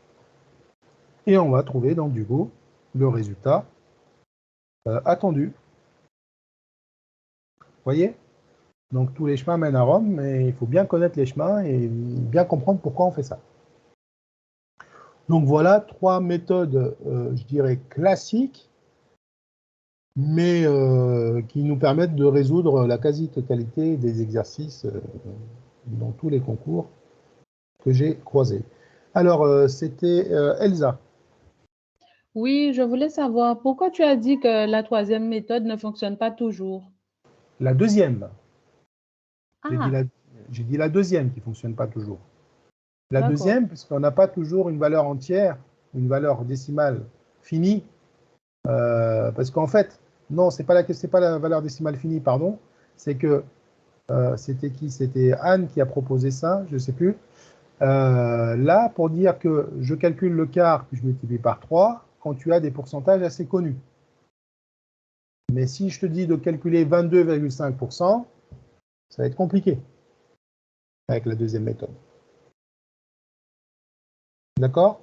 Et on va trouver donc du coup le résultat attendu. Vous voyez? Donc tous les chemins mènent à Rome, mais il faut bien connaître les chemins et bien comprendre pourquoi on fait ça. Donc voilà 3 méthodes, je dirais, classiques, mais qui nous permettent de résoudre la quasi-totalité des exercices dans tous les concours que j'ai croisés. Alors, c'était Elsa. Oui, je voulais savoir pourquoi tu as dit que la troisième méthode ne fonctionne pas toujours. La deuxième. Ah, J'ai dit la deuxième qui ne fonctionne pas toujours. La d'accord. deuxième, puisqu'on n'a pas toujours une valeur entière, une valeur décimale finie, parce qu'en fait, non, c'est pas la valeur décimale finie, pardon, c'est que c'était qui? C'était Anne qui a proposé ça, je ne sais plus. Là, pour dire que je calcule le quart, puis je multiplie par 3, quand tu as des pourcentages assez connus. Mais si je te dis de calculer 22,5%, ça va être compliqué avec la deuxième méthode. D'accord?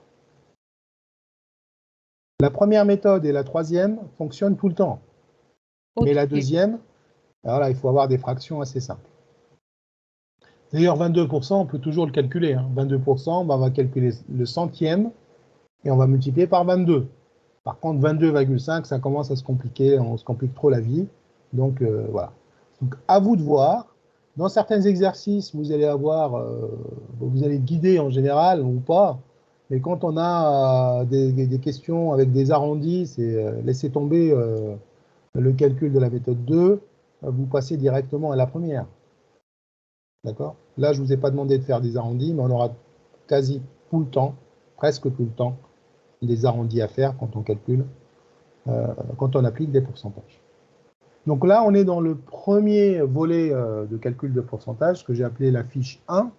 La première méthode et la troisième fonctionnent tout le temps. Ok. Mais la deuxième, alors là, il faut avoir des fractions assez simples. D'ailleurs, 22%, on peut toujours le calculer. 22%, on va calculer le centième et on va multiplier par 22. Par contre, 22,5, ça commence à se compliquer, on se complique trop la vie. Donc, voilà. Donc, à vous de voir. Dans certains exercices, vous allez vous allez guider en général ou pas. Mais quand on a des questions avec des arrondis, c'est laisser tomber le calcul de la méthode 2, vous passez directement à la première. D'accord? Là, je ne vous ai pas demandé de faire des arrondis, mais on aura quasi tout le temps, presque tout le temps, des arrondis à faire quand on calcule, quand on applique des pourcentages. Donc là, on est dans le premier volet de calcul de pourcentage, que j'ai appelé la fiche 1.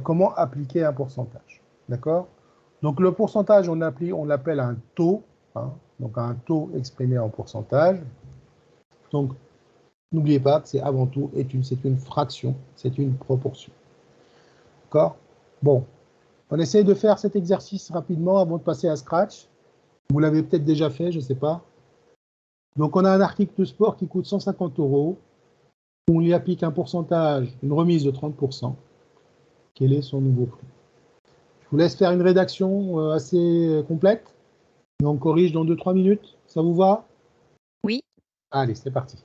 Comment appliquer un pourcentage? D'accord? Donc le pourcentage, on l'appelle un taux, donc un taux exprimé en pourcentage. Donc, n'oubliez pas que c'est avant tout, c'est une fraction, c'est une proportion. D'accord? Bon, on essaie de faire cet exercice rapidement avant de passer à Scratch. Vous l'avez peut-être déjà fait, je ne sais pas. Donc, on a un article de sport qui coûte 150 €. On lui applique un pourcentage, une remise de 30%. Quel est son nouveau prix? Je vous laisse faire une rédaction assez complète. Et on corrige dans 2-3 minutes. Ça vous va? Oui. Allez, c'est parti.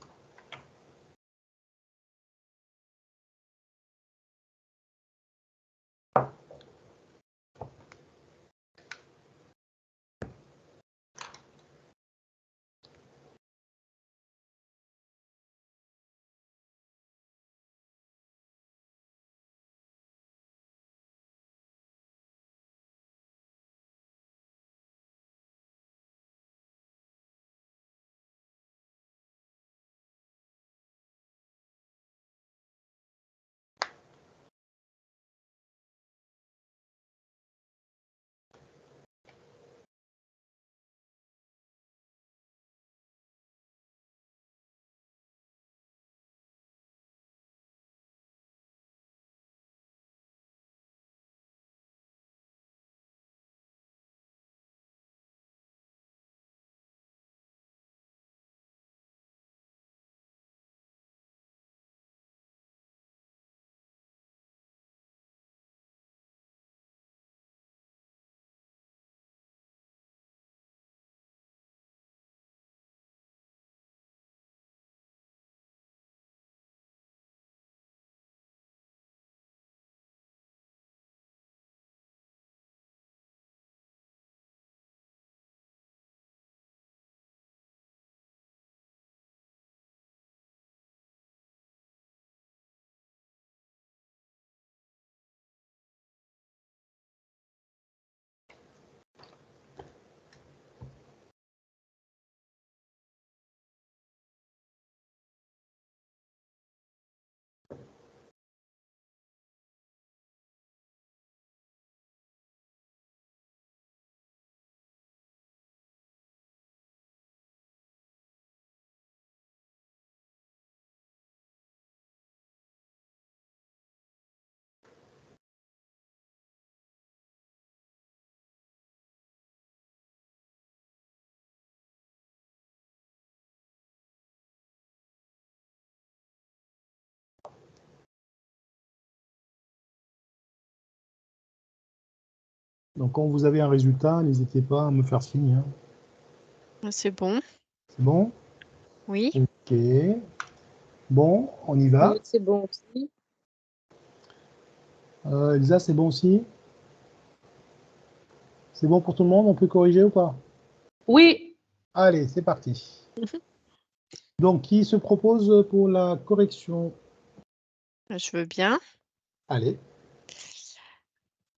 Donc, quand vous avez un résultat, n'hésitez pas à me faire signe. Hein. C'est bon. C'est bon? Oui. Ok. Bon, on y va. Oui, c'est bon aussi. Elisa, c'est bon aussi? C'est bon pour tout le monde? On peut corriger ou pas? Oui, Allez, c'est parti. Donc, qui se propose pour la correction? Je veux bien. Allez.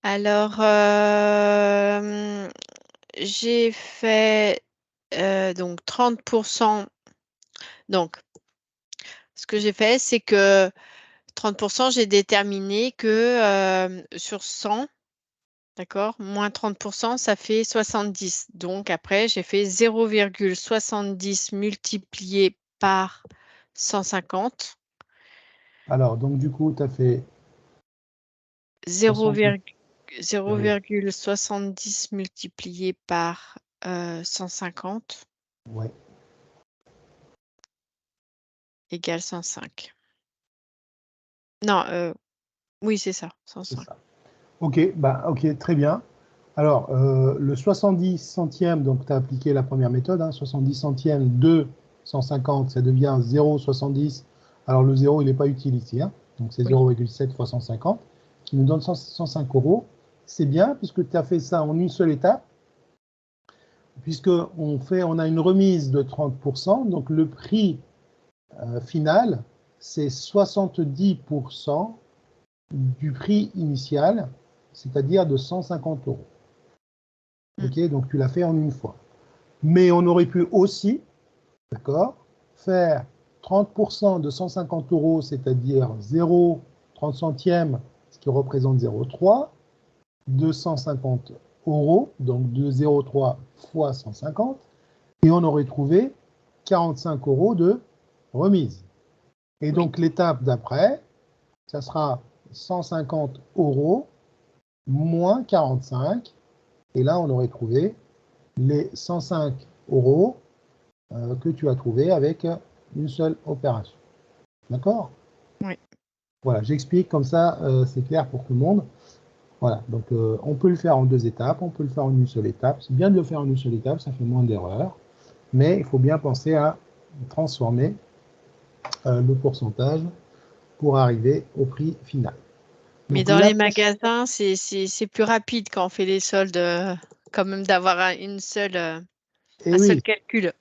Alors, j'ai fait donc 30%. Donc, ce que j'ai fait, c'est que 30%, j'ai déterminé que sur 100, d'accord, moins 30%, ça fait 70. Donc, après, j'ai fait 0,70 multiplié par 150. Alors, donc, du coup, tu as fait 0,70 multiplié par 150 Ouais, égale 105. Non, oui, c'est ça, c'est 105. ça. Ok, bah, ok, très bien. Alors, le 70 centièmes, donc tu as appliqué la première méthode, hein, 70 centièmes de 150, ça devient 0,70. Alors, le 0, il n'est pas utile ici, hein, donc c'est Oui. 0,7 fois 150, qui nous donne 105 €. C'est bien, puisque tu as fait ça en une seule étape, puisqu'on a une remise de 30%, donc le prix final, c'est 70% du prix initial, c'est-à-dire de 150 €. Ok, donc tu l'as fait en une fois. Mais on aurait pu aussi, d'accord, faire 30% de 150 €, c'est-à-dire 0,30 centièmes, ce qui représente 0,3, 250 €, donc de 0,3 fois 150, et on aurait trouvé 45 € de remise. Et donc l'étape d'après, ça sera 150 € moins 45, et là on aurait trouvé les 105 € que tu as trouvé avec une seule opération. D'accord? Oui. Voilà, j'explique comme ça, c'est clair pour tout le monde. Voilà, donc on peut le faire en deux étapes, on peut le faire en une seule étape. C'est bien de le faire en une seule étape, ça fait moins d'erreurs. Mais il faut bien penser à transformer le pourcentage pour arriver au prix final. Mais Donc, dans les magasins, c'est plus rapide quand on fait les soldes, quand même d'avoir un seul calcul.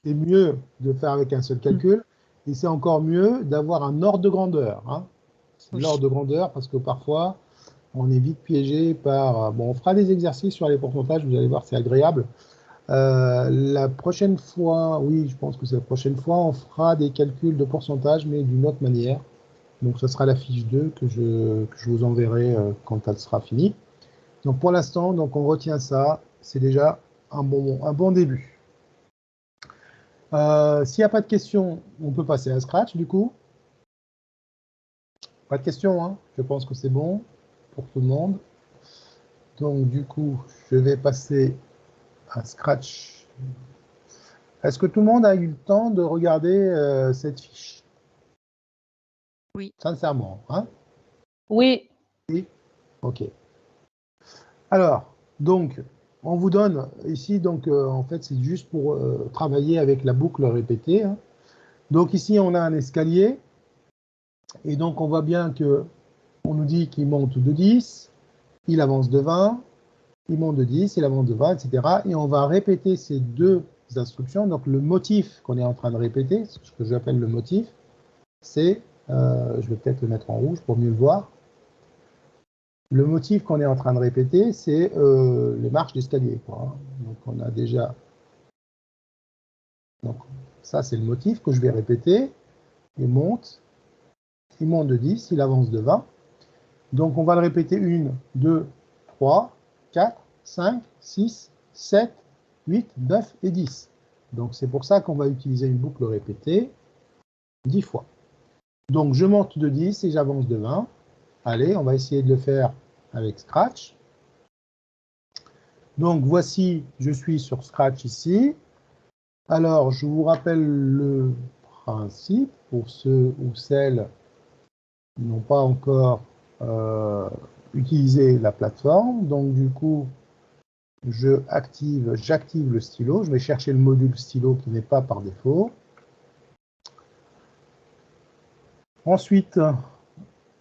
C'est mieux de faire avec un seul calcul, et c'est encore mieux d'avoir un ordre de grandeur. Hein. Oui. L'ordre de grandeur, parce que parfois, on est vite piégé par... Bon, on fera des exercices sur les pourcentages, vous allez voir, c'est agréable. La prochaine fois, oui, je pense que c'est la prochaine fois, on fera des calculs de pourcentage, mais d'une autre manière. Donc, ce sera la fiche 2 que je vous enverrai quand elle sera finie. Donc, pour l'instant, donc on retient ça. C'est déjà un bon début. S'il n'y a pas de questions, on peut passer à Scratch, du coup. Pas de questions, hein. Je pense que c'est bon pour tout le monde. Donc, du coup, je vais passer à Scratch. Est-ce que tout le monde a eu le temps de regarder cette fiche? Oui. Sincèrement, hein? Oui. Oui. OK. Alors, donc, on vous donne ici, donc, en fait, c'est juste pour travailler avec la boucle répétée. Hein. Donc, ici, on a un escalier. Et donc, on voit bien que on nous dit qu'il monte de 10, il avance de 20, il monte de 10, il avance de 20, etc. Et on va répéter ces deux instructions. Donc, le motif qu'on est en train de répéter, ce que j'appelle le motif, c'est, je vais peut-être le mettre en rouge pour mieux le voir. Le motif qu'on est en train de répéter, c'est les marches d'escalier. Donc, on a déjà... Donc, ça, c'est le motif que je vais répéter. Il monte de 10, il avance de 20. Donc, on va le répéter 1, 2, 3, 4, 5, 6, 7, 8, 9 et 10. Donc, c'est pour ça qu'on va utiliser une boucle répétée 10 fois. Donc, je monte de 10 et j'avance de 20. Allez, on va essayer de le faire avec Scratch. Donc, voici, je suis sur Scratch ici. Alors, je vous rappelle le principe pour ceux ou celles qui n'ont pas encore utilisé la plateforme. Donc, du coup, j'active le stylo. Je vais chercher le module stylo qui n'est pas par défaut. Ensuite,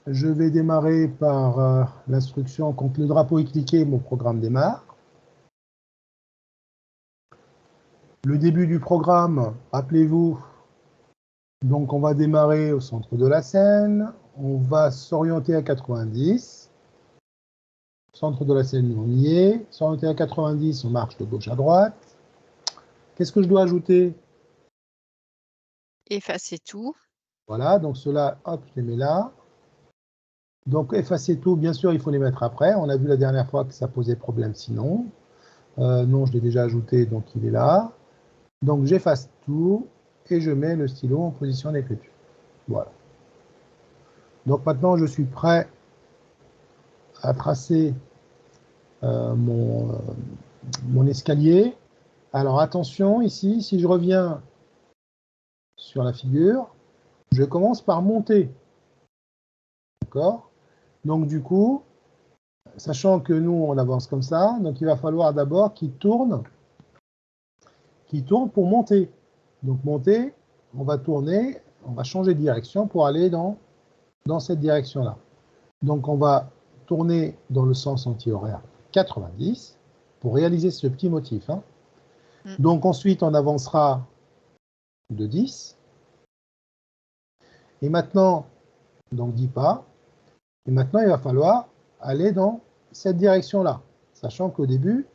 je vais démarrer par l'instruction. Quand le drapeau est cliqué, mon programme démarre. Le début du programme, rappelez-vous, donc on va démarrer au centre de la scène. On va s'orienter à 90. Centre de la scène, on y est. S'orienter à 90, on marche de gauche à droite. Qu'est-ce que je dois ajouter? Effacer tout. Voilà, donc ceux-là, hop, je les mets là. Donc, effacer tout, bien sûr, il faut les mettre après. On a vu la dernière fois que ça posait problème sinon. Non, je l'ai déjà ajouté, donc il est là. Donc, j'efface tout et je mets le stylo en position d'écriture. Voilà. Donc, maintenant, je suis prêt à tracer mon escalier. Alors, attention, ici, si je reviens sur la figure, je commence par monter. D'accord? Donc, du coup, sachant que nous, on avance comme ça, donc il va falloir d'abord qu'il tourne pour monter. Donc, monter, on va tourner, on va changer de direction pour aller dans cette direction-là. Donc, on va tourner dans le sens anti-horaire 90 pour réaliser ce petit motif. Hein. Donc, ensuite, on avancera de 10. Et maintenant, donc 10 pas. Et maintenant, il va falloir aller dans cette direction-là, sachant qu'au début,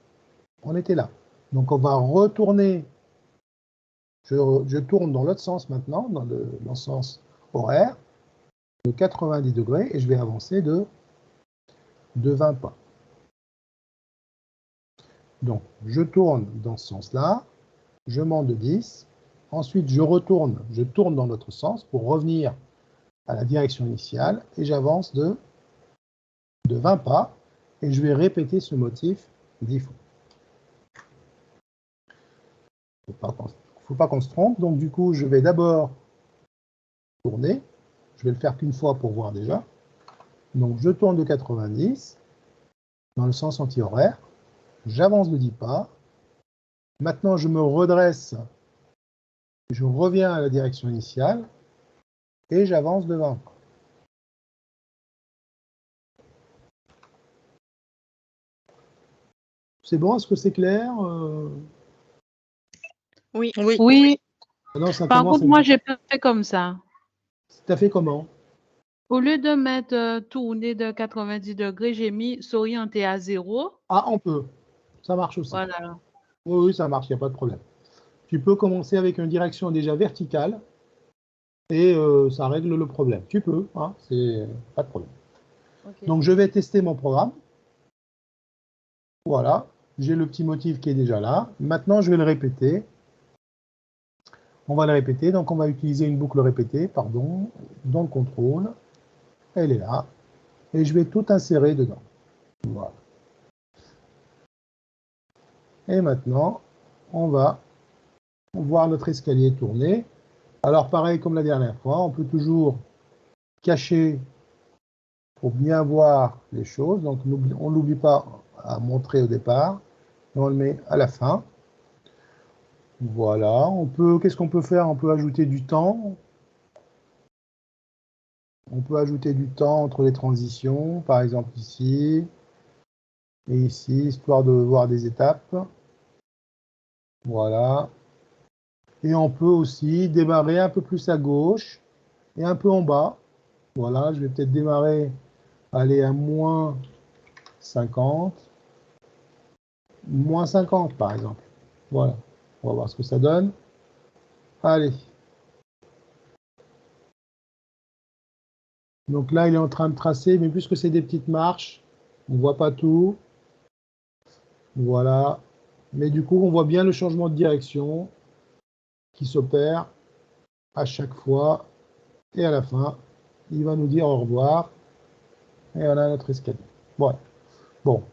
on était là. Donc, on va retourner. Je tourne dans l'autre sens maintenant, dans le sens horaire, de 90 degrés, et je vais avancer de 20 pas. Donc, je tourne dans ce sens-là, je monte de 10, ensuite je tourne dans l'autre sens pour revenir à la direction initiale, et j'avance de 20 pas, et je vais répéter ce motif 10 fois. Il ne faut pas qu'on se trompe, donc du coup, je vais d'abord tourner, je vais le faire qu'une fois pour voir déjà. Donc, je tourne de 90 dans le sens anti-horaire, j'avance de 10 pas, maintenant je me redresse, je reviens à la direction initiale, et j'avance de 20 pas. C'est bon, est-ce que c'est clair? Oui. Oui. Non, ça Par commence contre, moi, j'ai pas fait comme ça. T'as fait comment? Au lieu de mettre tourner de 90 degrés, j'ai mis s'orienter à 0. Ah, on peut. Ça marche aussi. Voilà. Oui, ça marche, il n'y a pas de problème. Tu peux commencer avec une direction déjà verticale et ça règle le problème. Tu peux, hein, c'est pas de problème. Okay. Donc, je vais tester mon programme. Voilà, j'ai le petit motif qui est déjà là. Maintenant, je vais le répéter. On va le répéter, donc on va utiliser une boucle répétée, pardon, dans le contrôle. Elle est là. Et je vais tout insérer dedans. Voilà. Et maintenant, on va voir notre escalier tourner. Alors, pareil comme la dernière fois, on peut toujours cacher pour bien voir les choses. Donc, on n'oublie pas à montrer au départ. Et on le met à la fin. Voilà. Qu'est-ce qu'on peut faire? On peut ajouter du temps. On peut ajouter du temps entre les transitions, par exemple ici et ici, histoire de voir des étapes. Voilà. Et on peut aussi démarrer un peu plus à gauche et un peu en bas. Voilà, je vais peut-être démarrer, aller à moins 50. Moins 50 par exemple. Voilà, on va voir ce que ça donne. Allez. Donc là, il est en train de tracer, mais puisque c'est des petites marches, on ne voit pas tout. Voilà. Mais du coup, on voit bien le changement de direction qui s'opère à chaque fois. Et à la fin, il va nous dire au revoir. Et on a notre escalier. Voilà. Bon.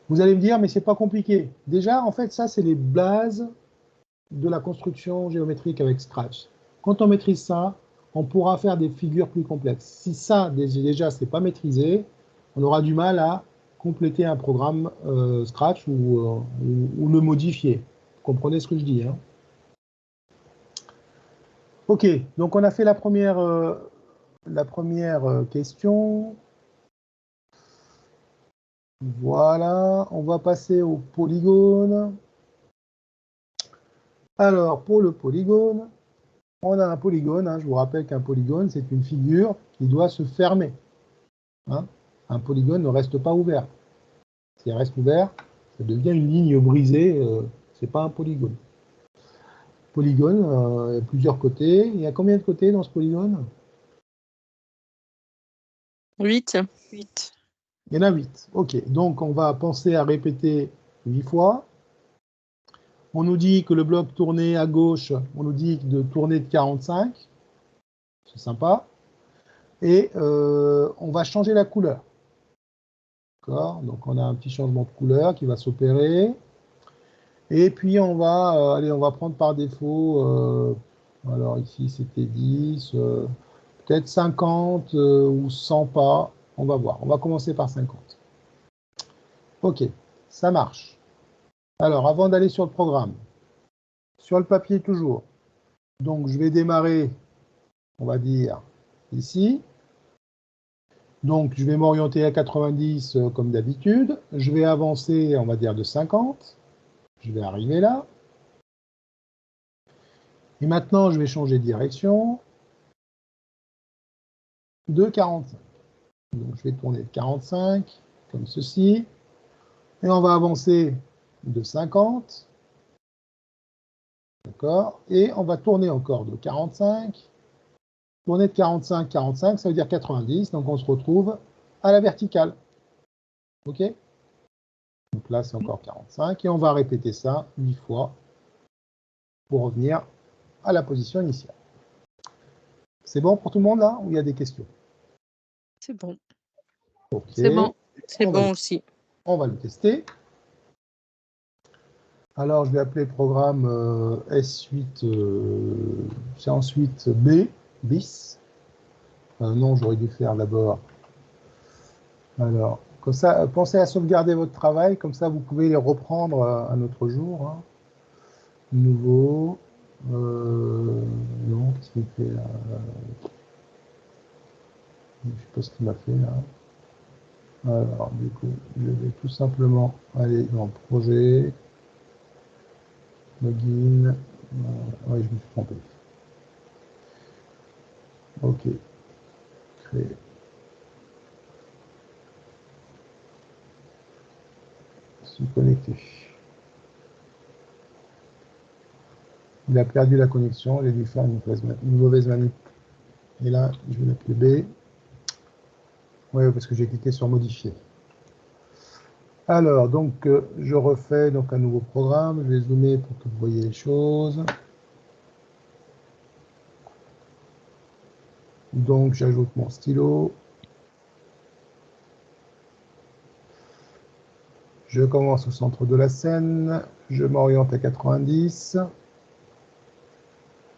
Vous allez me dire, mais c'est pas compliqué. Déjà, en fait, ça, c'est les bases de la construction géométrique avec Scratch. Quand on maîtrise ça, on pourra faire des figures plus complexes. Si ça, déjà, c'est pas maîtrisé, on aura du mal à compléter un programme Scratch ou le modifier. Vous comprenez ce que je dis, hein? Ok, donc on a fait la première question. Voilà, on va passer au polygone. Alors, pour le polygone, on a un polygone. Hein, je vous rappelle qu'un polygone, c'est une figure qui doit se fermer. Hein. Un polygone ne reste pas ouvert. S'il reste ouvert, ça devient une ligne brisée. C'est pas un polygone. Polygone, il y a plusieurs côtés. Il y a combien de côtés dans ce polygone? 8. 8. Il y en a 8. Ok, donc on va penser à répéter 8 fois. On nous dit que le bloc tourné à gauche, on nous dit de tourner de 45. C'est sympa. Et on va changer la couleur. D'accord? Donc on a un petit changement de couleur qui va s'opérer. Et puis on va, allez, on va prendre par défaut, alors ici c'était 10, peut-être 50 ou 100 pas. On va voir. On va commencer par 50. Ok, ça marche. Alors, avant d'aller sur le programme, sur le papier toujours, donc je vais démarrer, on va dire, ici. Donc, je vais m'orienter à 90 comme d'habitude. Je vais avancer, on va dire, de 50. Je vais arriver là. Et maintenant, je vais changer de direction de 45. Donc, je vais tourner de 45, comme ceci. Et on va avancer de 50. D'accord? Et on va tourner encore de 45. Tourner de 45, 45, ça veut dire 90. Donc, on se retrouve à la verticale. OK? Donc là, c'est encore 45. Et on va répéter ça 8 fois pour revenir à la position initiale. C'est bon pour tout le monde, là? Ou il y a des questions? C'est bon. OK. C'est bon. C'est bon aussi. On va le tester. Alors, je vais appeler le programme S8, séance 8 B, bis. Non, j'aurais dû faire d'abord. Alors, comme ça, pensez à sauvegarder votre travail, comme ça vous pouvez les reprendre un autre jour. Hein. Nouveau. Non, qu'est-ce qu'il fait là? Je ne sais pas ce qu'il m'a fait là. Alors, du coup, je vais tout simplement aller dans projet, login. Oui, je me suis trompé. Ok. Créer. Je suis connecté. Il a perdu la connexion, il a dû faire une mauvaise manip. Et là, je vais l'appeler B. Oui, parce que j'ai cliqué sur modifier. Alors, donc, je refais donc un nouveau programme. Je vais zoomer pour que vous voyez les choses. Donc, j'ajoute mon stylo. Je commence au centre de la scène. Je m'oriente à 90.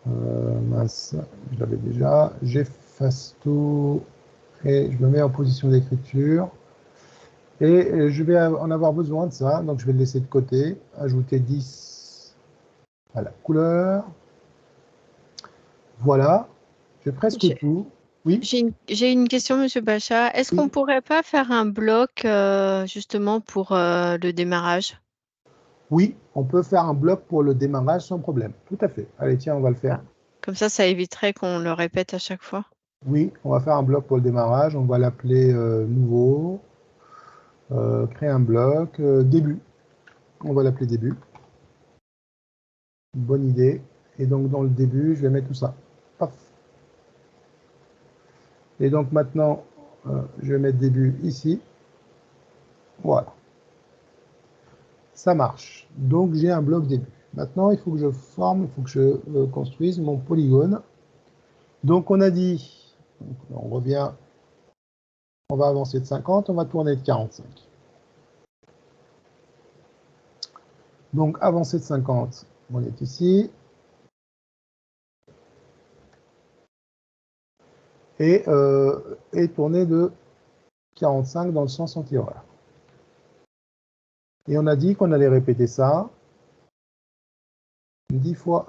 Mince, je l'avais déjà. J'efface tout et je me mets en position d'écriture. Et je vais en avoir besoin de ça, donc je vais le laisser de côté. Ajouter 10 à la couleur. Voilà, j'ai presque tout. Oui, J'ai une question, Monsieur Bacha. Est-ce qu'on oui, ne pourrait pas faire un bloc justement pour le démarrage? oui, on peut faire un bloc pour le démarrage sans problème. Tout à fait. Allez, tiens, on va le faire. Ah. Comme ça éviterait qu'on le répète à chaque fois. Oui, on va faire un bloc pour le démarrage. On va l'appeler nouveau. Créer un bloc. Début. On va l'appeler début. Bonne idée. Et donc, dans le début, je vais mettre tout ça. Paf. Et donc, maintenant, je vais mettre début ici. Voilà. Ça marche. Donc, j'ai un bloc début. Maintenant, il faut que je forme, il faut que je construise mon polygone. Donc, on a dit, on revient, on va avancer de 50, on va tourner de 45. Donc, avancer de 50, on est ici. Et tourner de 45 dans le sens anti-horaire. Et on a dit qu'on allait répéter ça 8 fois.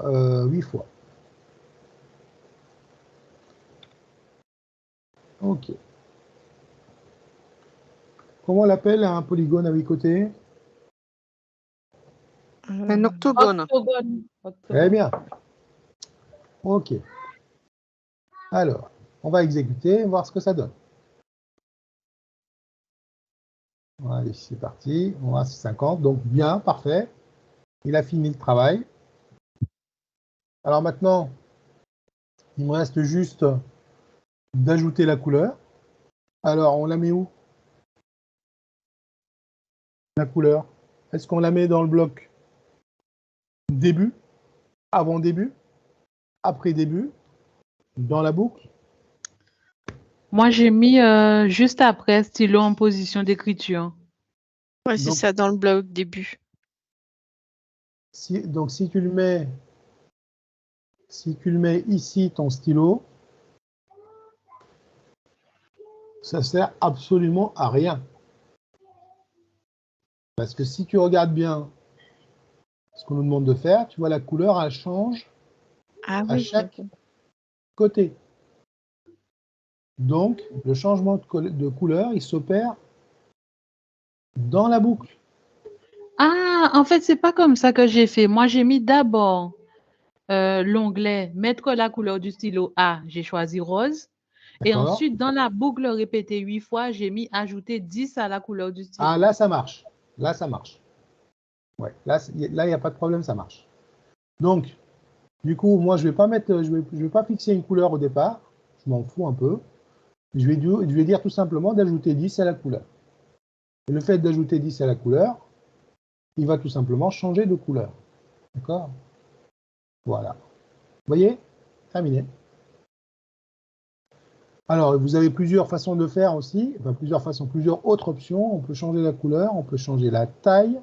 Ok. Comment on l'appelle un polygone à 8 côtés? Un octogone. Très bien. Ok. Alors, on va exécuter, voir ce que ça donne. Allez, c'est parti. On va à 50. Donc, bien, parfait. Il a fini le travail. Alors maintenant, il me reste juste d'ajouter la couleur. Alors, on la met où? La couleur. Est-ce qu'on la met dans le bloc début, avant début, après début, dans la boucle? Moi, j'ai mis juste après stylo en position d'écriture. Ouais, c'est ça, dans le bloc début. Donc, si tu le mets ici, ton stylo, ça sert absolument à rien. Parce que si tu regardes bien ce qu'on nous demande de faire, tu vois la couleur, elle change à chaque côté. Donc, le changement de couleur, il s'opère dans la boucle. Ah, en fait, c'est pas comme ça que j'ai fait. Moi, j'ai mis d'abord l'onglet mettre la couleur du stylo A, j'ai choisi rose. Et ensuite, dans la boucle répétée 8 fois, j'ai mis ajouter 10 à la couleur du stylo. Ah, là, ça marche. Là, ça marche. Ouais, là, il n'y a pas de problème, ça marche. Donc, du coup, moi, je vais pas fixer une couleur au départ. Je m'en fous un peu. Je vais dire tout simplement d'ajouter 10 à la couleur. Et le fait d'ajouter 10 à la couleur, il va tout simplement changer de couleur. D'accord? Voilà. Vous voyez? Terminé. Alors, vous avez plusieurs façons de faire aussi, enfin plusieurs autres options. On peut changer la couleur, on peut changer la taille.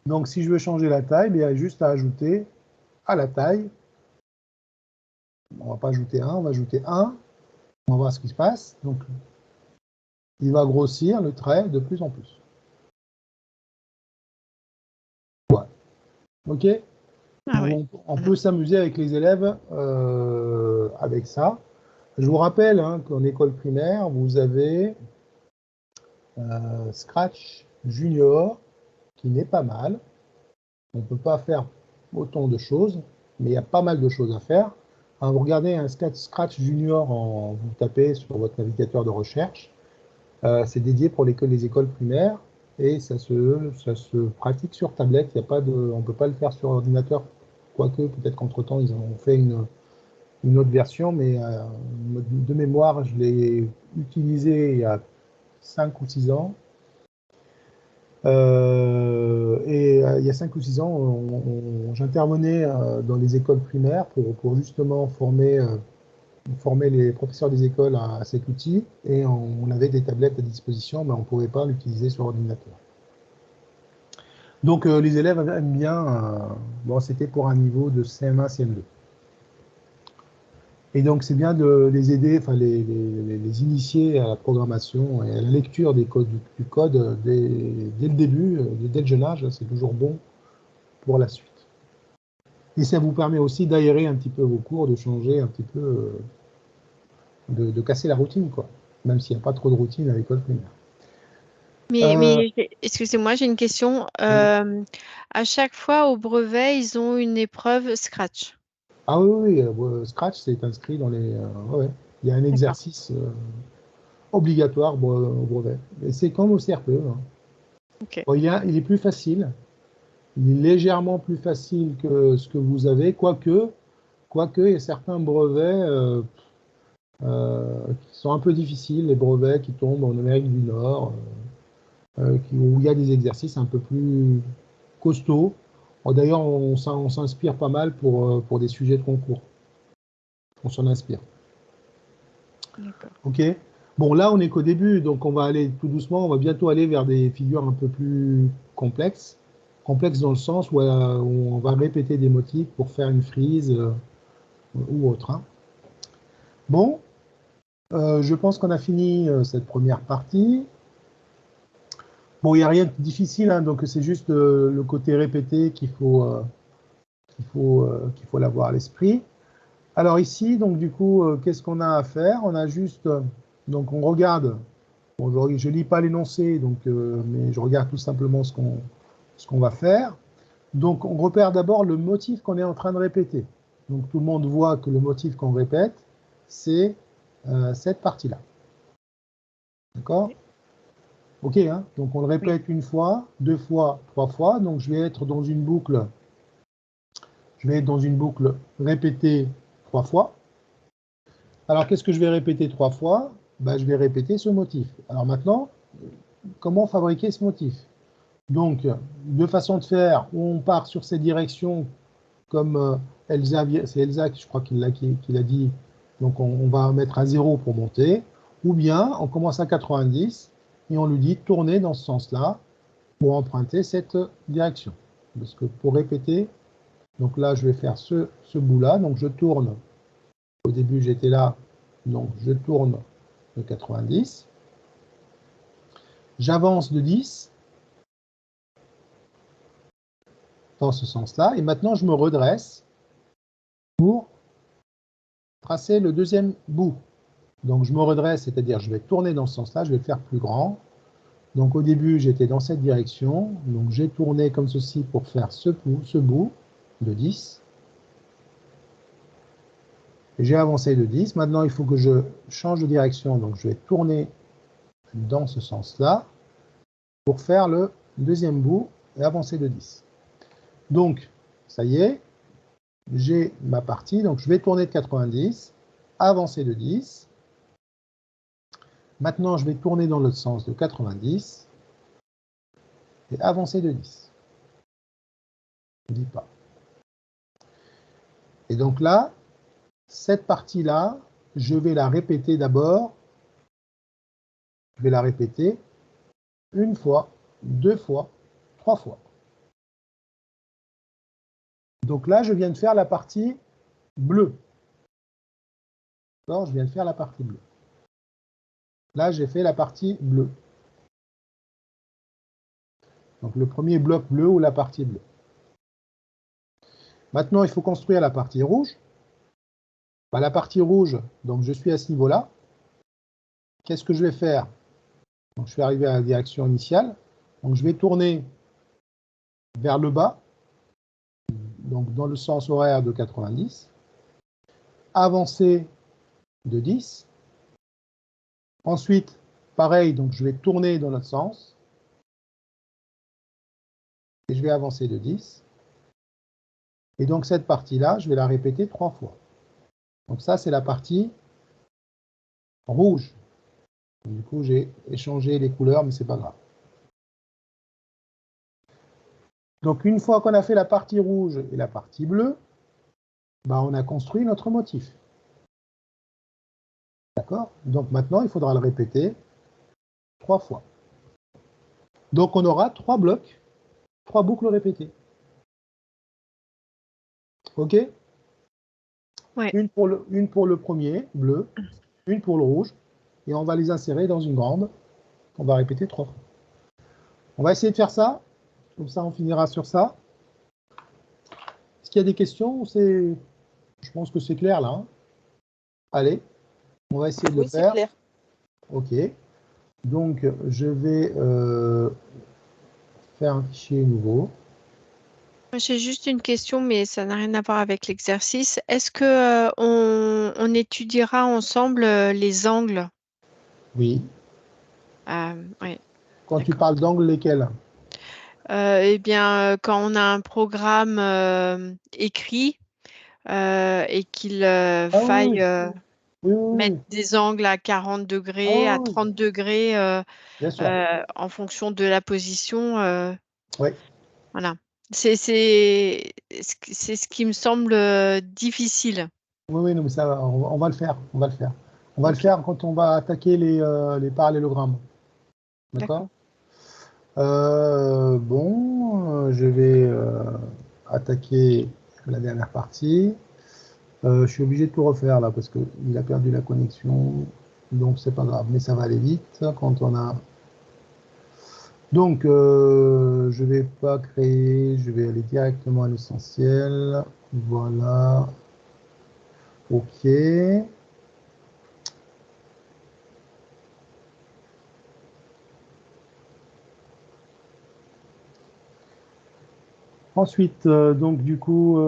Donc, si je veux changer la taille, il y a juste à ajouter à la taille. On ne va pas ajouter 1, on va ajouter 1. On va voir ce qui se passe. Donc, il va grossir le trait de plus en plus. Voilà. OK? On peut s'amuser avec les élèves avec ça. Je vous rappelle qu'en école primaire, vous avez Scratch Junior, qui n'est pas mal. On ne peut pas faire autant de choses, mais il y a pas mal de choses à faire. Vous regardez un Scratch Junior, vous tapez sur votre navigateur de recherche. C'est dédié pour les écoles primaires et ça se pratique sur tablette. On ne peut pas le faire sur ordinateur, quoique peut-être qu'entre-temps ils ont fait une autre version, mais de mémoire, je l'ai utilisé il y a 5 ou 6 ans. Il y a 5 ou 6 ans, j'intervenais dans les écoles primaires pour justement former les professeurs des écoles à cet outil, et on avait des tablettes à disposition, mais on ne pouvait pas l'utiliser sur ordinateur. Donc les élèves aiment bien, bon, c'était pour un niveau de CM1, CM2. Et donc c'est bien de les aider, enfin les initier à la programmation et à la lecture du code dès le début, dès le jeune âge, c'est toujours bon pour la suite. Et ça vous permet aussi d'aérer un petit peu vos cours, de changer un petit peu, de casser la routine, quoi, même s'il n'y a pas trop de routine à l'école primaire. Mais excusez-moi, j'ai une question. À chaque fois au brevet, ils ont une épreuve Scratch. Ah oui, Scratch, c'est inscrit dans les... ouais. Il y a un exercice obligatoire au brevet. Et c'est comme au CRPE. Okay. Bon, il est plus facile. Il est légèrement plus facile que ce que vous avez, quoique il y a certains brevets qui sont un peu difficiles, les brevets qui tombent en Amérique du Nord, où il y a des exercices un peu plus costauds. D'ailleurs, on s'inspire pas mal pour des sujets de concours. On s'en inspire. D'accord. Ok. Bon, là, on n'est qu'au début, donc on va aller tout doucement. On va bientôt aller vers des figures un peu plus complexes. Complexes dans le sens où on va répéter des motifs pour faire une frise ou autre. Hein. Bon, je pense qu'on a fini cette première partie. Bon, il n'y a rien de difficile, hein, donc c'est juste le côté répété qu'il faut l'avoir à l'esprit. Alors ici, donc du coup, qu'est-ce qu'on a à faire? On a juste, donc on regarde, bon, je ne lis pas l'énoncé, mais je regarde tout simplement ce qu'on va faire. Donc on repère d'abord le motif qu'on est en train de répéter. Donc tout le monde voit que le motif qu'on répète, c'est cette partie-là. D'accord? Ok, hein? Donc on le répète une fois, deux fois, trois fois. Donc je vais être dans une boucle. Je vais être dans une boucle répétée trois fois. Alors qu'est-ce que je vais répéter trois fois? Ben, je vais répéter ce motif. Alors maintenant, comment fabriquer ce motif? Donc, deux façons de faire. On part sur ces directions comme Elsa, c'est Elsa, je crois qu'il a dit. Donc on va mettre à 0 pour monter. Ou bien on commence à 90 et on lui dit tourner dans ce sens-là pour emprunter cette direction. Parce que pour répéter, donc là je vais faire ce bout-là. Donc je tourne. Au début j'étais là, donc je tourne de 90. J'avance de 10 dans ce sens-là. Et maintenant je me redresse pour tracer le deuxième bout. Donc je me redresse, c'est-à-dire je vais tourner dans ce sens-là, je vais le faire plus grand. Donc au début, j'étais dans cette direction. Donc j'ai tourné comme ceci pour faire ce bout de 10. J'ai avancé de 10. Maintenant, il faut que je change de direction. Donc je vais tourner dans ce sens-là pour faire le deuxième bout et avancer de 10. Donc, ça y est, j'ai ma partie. Donc je vais tourner de 90, avancer de 10. Maintenant, je vais tourner dans l'autre sens de 90 et avancer de 10. Je ne dis pas. Et donc là, cette partie-là, je vais la répéter d'abord. Je vais la répéter une fois, deux fois, trois fois. Donc là, je viens de faire la partie bleue. Alors, je viens de faire la partie bleue. Là, j'ai fait la partie bleue. Donc le premier bloc bleu ou la partie bleue. Maintenant, il faut construire la partie rouge. Bah, la partie rouge, donc je suis à ce niveau-là. Qu'est-ce que je vais faire? Donc, je suis arrivé à la direction initiale. Donc je vais tourner vers le bas, donc dans le sens horaire de 90. Avancer de 10. Ensuite, pareil, donc je vais tourner dans l'autre sens. Et je vais avancer de 10. Et donc cette partie-là, je vais la répéter trois fois. Donc ça, c'est la partie rouge. Du coup, j'ai échangé les couleurs, mais c'est pas grave. Donc une fois qu'on a fait la partie rouge et la partie bleue, bah, on a construit notre motif. D'accord? Donc maintenant, il faudra le répéter trois fois. Donc on aura trois blocs, trois boucles répétées. OK? Ouais. Une pour le premier, bleu, une pour le rouge, et on va les insérer dans une grande. On va répéter trois fois. On va essayer de faire ça, comme ça on finira sur ça. Est-ce qu'il y a des questions? Je pense que c'est clair là. Hein? Allez, on va essayer de le faire. C'est clair. OK. Donc je vais faire un fichier nouveau. J'ai juste une question, mais ça n'a rien à voir avec l'exercice. Est-ce que on étudiera ensemble les angles? Oui. Oui. Quand tu parles d'angle, lesquels? Eh bien, quand on a un programme écrit et qu'il faille mettre des angles à 40 degrés, à 30 degrés, Bien sûr. en fonction de la position. Oui. Voilà. C'est ce qui me semble difficile. Oui, non, mais ça, on va le faire. On va le faire. On va le faire quand on va attaquer les parallélogrammes. D'accord? Bon, je vais attaquer la dernière partie. Je suis obligé de tout refaire là parce qu'il a perdu la connexion. Donc c'est pas grave, mais ça va aller vite quand on a. Donc, je ne vais pas créer, je vais aller directement à l'essentiel. Voilà. OK. Ensuite, donc du coup,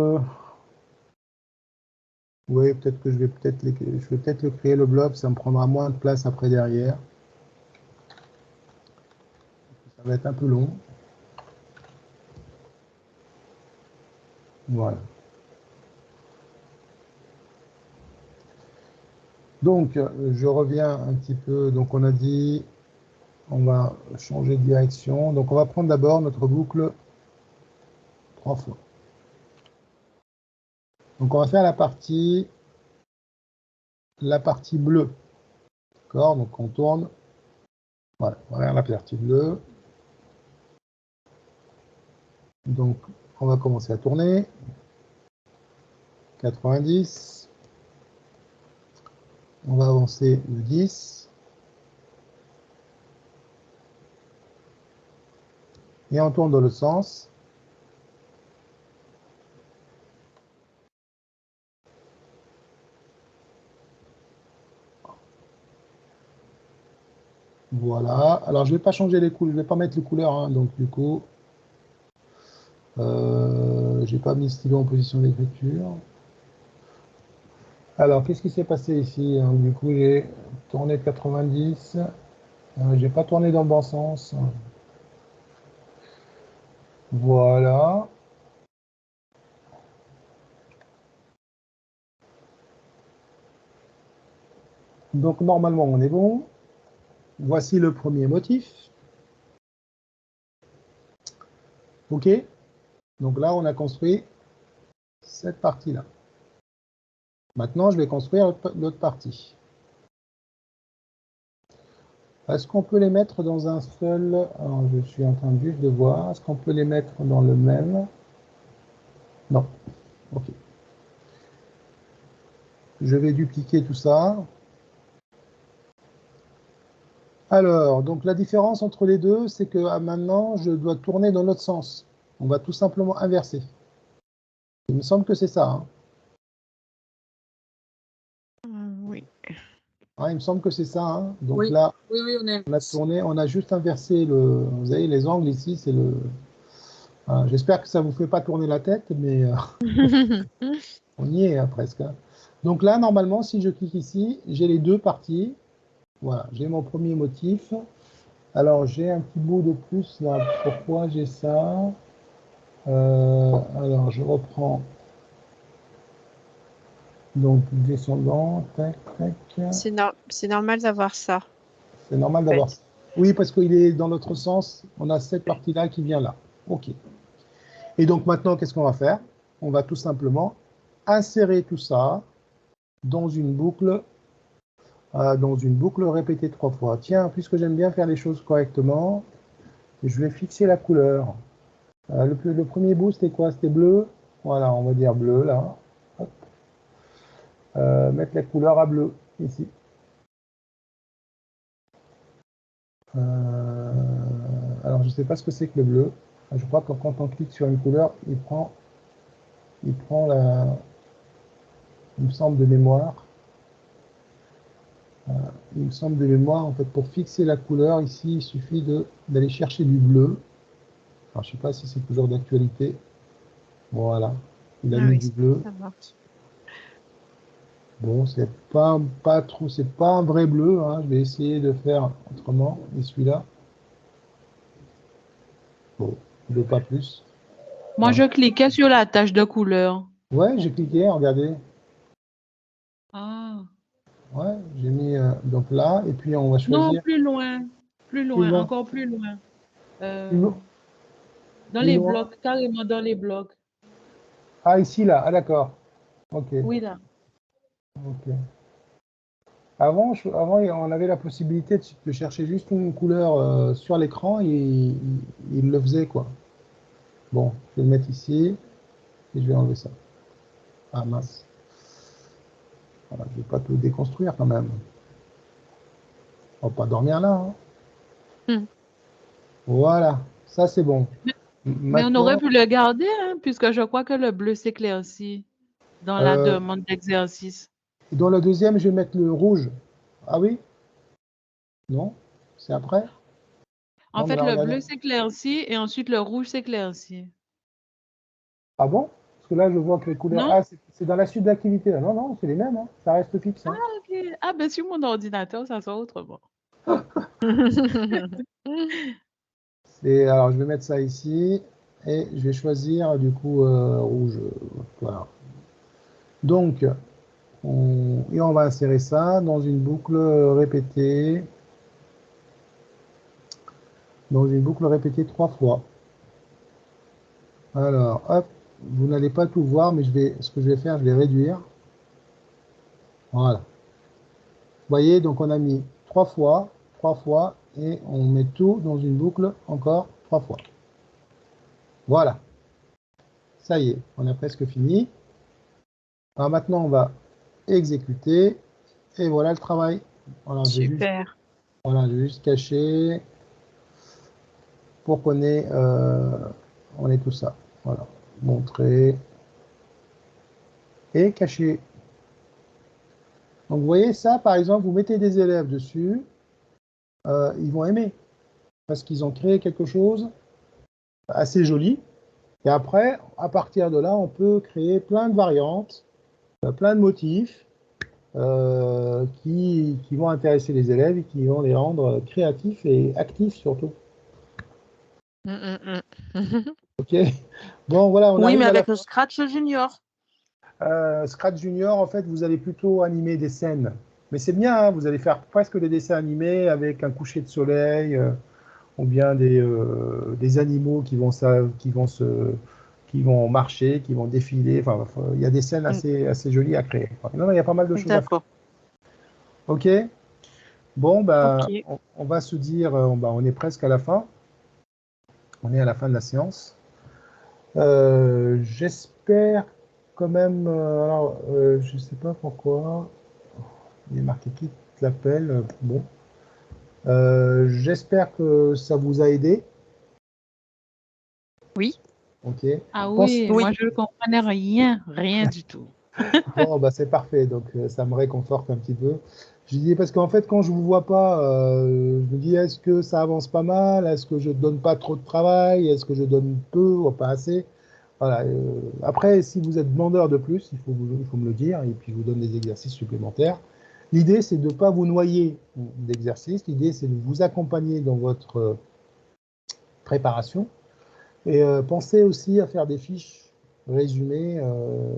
oui, peut-être que je vais peut-être le créer le blob, ça me prendra moins de place après derrière. Ça va être un peu long. Voilà. Donc, je reviens un petit peu. Donc, on a dit, on va changer de direction. Donc, on va prendre d'abord notre boucle 3 fois. Donc, on va faire la partie bleue. D'accord? Donc, on tourne. Voilà, on va faire la partie bleue. Donc, on va commencer à tourner. 90. On va avancer le 10. Et on tourne dans le sens. Voilà. Alors, je ne vais pas changer les couleurs, je ne vais pas mettre les couleurs. Hein, donc, du coup, je n'ai pas mis le stylo en position d'écriture. Alors, qu'est-ce qui s'est passé ici? Du coup, j'ai tourné de 90. Je n'ai pas tourné dans le bon sens. Voilà. Donc, normalement, on est bon. Voici le premier motif. OK. Donc là, on a construit cette partie-là. Maintenant, je vais construire l'autre partie. Est-ce qu'on peut les mettre dans un seul... Alors, je suis en train juste de voir. Est-ce qu'on peut les mettre dans le même? Non. OK. Je vais dupliquer tout ça. Alors, donc la différence entre les deux, c'est que maintenant, je dois tourner dans l'autre sens. On va tout simplement inverser. Il me semble que c'est ça. Hein. Oui. Ah, il me semble que c'est ça. Hein. Donc Oui. là, Oui, on a tourné, on a juste inversé le... Vous voyez, les angles ici, c'est le... Voilà, j'espère que ça ne vous fait pas tourner la tête, mais on y est hein, presque. Hein. Donc là, normalement, si je clique ici, j'ai les deux parties. Voilà, j'ai mon premier motif. Alors, j'ai un petit bout de plus là. Pourquoi j'ai ça? Alors, je reprends. Donc, descendant, tac, tac. C'est normal d'avoir ça. C'est normal d'avoir ça. Oui, parce qu'il est dans l'autre sens. On a cette partie-là qui vient là. OK. Et donc, maintenant, qu'est-ce qu'on va faire? On va tout simplement insérer tout ça dans une boucle répétée 3 fois. Tiens, puisque j'aime bien faire les choses correctement, je vais fixer la couleur. Le premier bout, c'était quoi? C'était bleu. Voilà, on va dire bleu, là. Hop. Mettre la couleur à bleu, ici. Alors, je ne sais pas ce que c'est que le bleu. Je crois que quand on clique sur une couleur, il prend la... Il me semble de mémoire. Il me semble de mémoire, en fait, pour fixer la couleur, ici, il suffit d'aller chercher du bleu. Alors, je ne sais pas si c'est toujours d'actualité. Voilà, il a mis du bleu. Ça marche. Bon, c'est pas trop, c'est pas un vrai bleu. Hein. Je vais essayer de faire autrement. Et celui-là, bon, il ne veut pas plus. Moi, je cliquais sur la tâche de couleur. Ouais, j'ai cliqué, regardez. Ah. Ouais, j'ai mis donc là, et puis on va choisir. Non, plus loin, encore plus loin. Dans Plus les loin. blocs, carrément dans les blocs. Ah, ici, là, ah d'accord. Ok. Oui, là. Ok. Avant, on avait la possibilité de chercher juste une couleur sur l'écran et il le faisait, quoi. Bon, je vais le mettre ici et je vais enlever ça. Ah mince. Voilà, je ne vais pas tout déconstruire quand même. On va pas dormir là. Hein. Voilà, ça c'est bon. Mais on aurait pu le garder, hein, puisque je crois que le bleu s'éclaircit dans la demande d'exercice. Dans la deuxième, je vais mettre le rouge. Ah oui? Non? C'est après? En Non, fait, mais le bleu s'éclaircit et ensuite le rouge s'éclaircit. Ah bon? Parce que là, je vois que les couleurs... Non? Ah, c'est dans la suite d'activité. Non, non, c'est les mêmes. Hein. Ça reste fixe. Hein. Ah, ok. Ah, ben sur mon ordinateur, ça sort autrement. Alors, je vais mettre ça ici. Et je vais choisir, du coup, rouge. Voilà. Donc, et on va insérer ça dans une boucle répétée. Dans une boucle répétée 3 fois. Alors, hop, vous n'allez pas tout voir, mais ce que je vais faire, je vais réduire. Voilà. Vous voyez, donc on a mis 3 fois, et on met tout dans une boucle encore 3 fois. Voilà. Ça y est, on a presque fini. Alors maintenant, on va exécuter, et voilà le travail. Voilà, Super. Je vais juste cacher pour qu'on ait tout ça. Voilà, montrer et cacher. Donc vous voyez ça, par exemple, vous mettez des élèves dessus, ils vont aimer parce qu'ils ont créé quelque chose assez joli. Et après, à partir de là, on peut créer plein de variantes, plein de motifs qui vont intéresser les élèves et qui vont les rendre créatifs et actifs surtout. Ok. Bon, voilà, on Oui, mais arrive à avec la le Scratch Junior. Scratch Junior, en fait, vous allez plutôt animer des scènes. Mais c'est bien, hein, vous allez faire presque des dessins animés avec un coucher de soleil ou bien des animaux qui vont marcher, qui vont défiler. Enfin, il y a des scènes assez jolies à créer. Non, il y a pas mal de choses à faire. D'accord. Ok. Bon, bah, Ok. on va se dire, on est presque à la fin. On est à la fin de la séance. J'espère quand même. Alors, je ne sais pas pourquoi. Il est marqué quitte l'appel. Bon. J'espère que ça vous a aidé. Oui. Ok. Ah oui, Oui. moi je ne comprenais rien du tout. Bon, bah, c'est parfait. Donc, ça me réconforte un petit peu. Je dis parce qu'en fait, quand je vous vois pas, je me dis est-ce que ça avance pas mal? Est-ce que je donne pas trop de travail? Est-ce que je donne peu ou pas assez? Voilà. Après, si vous êtes demandeur de plus, il faut me le dire et puis je vous donne des exercices supplémentaires. L'idée, c'est de ne pas vous noyer d'exercices. L'idée, c'est de vous accompagner dans votre préparation. Et pensez aussi à faire des fiches résumées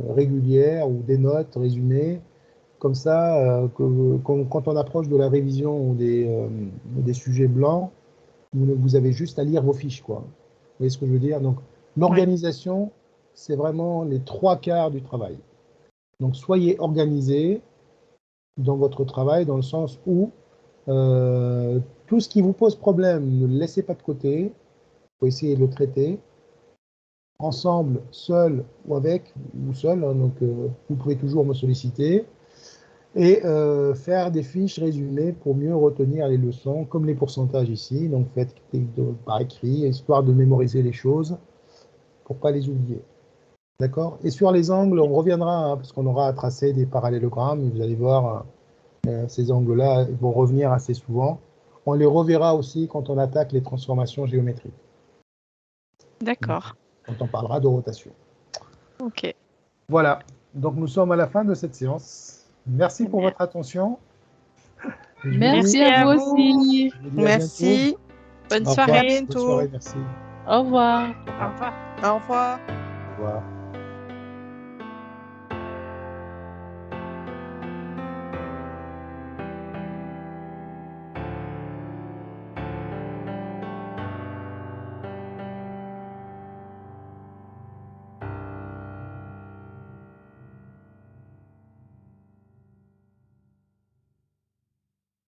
régulières ou des notes résumées. Comme ça, quand on approche de la révision ou des sujets blancs, vous avez juste à lire vos fiches, quoi. Vous voyez ce que je veux dire? Donc, l'organisation, c'est vraiment les 3/4 du travail. Donc, soyez organisés dans votre travail, dans le sens où tout ce qui vous pose problème, ne le laissez pas de côté. Il faut essayer de le traiter ensemble, seul ou avec, ou seul. Hein, donc, vous pouvez toujours me solliciter. Et faire des fiches résumées pour mieux retenir les leçons, comme les pourcentages ici. Donc faites par écrit, histoire de mémoriser les choses, pour ne pas les oublier. D'accord? Et sur les angles, on reviendra, hein, parce qu'on aura à tracer des parallélogrammes, et vous allez voir, ces angles-là vont revenir assez souvent. On les reverra aussi quand on attaque les transformations géométriques. D'accord. Quand on parlera de rotation. Ok. Voilà. Donc nous sommes à la fin de cette séance. Merci pour votre attention. Merci à vous aussi. Merci. Bonne soirée. Bonne soirée, merci. Au revoir. Au revoir. Au revoir.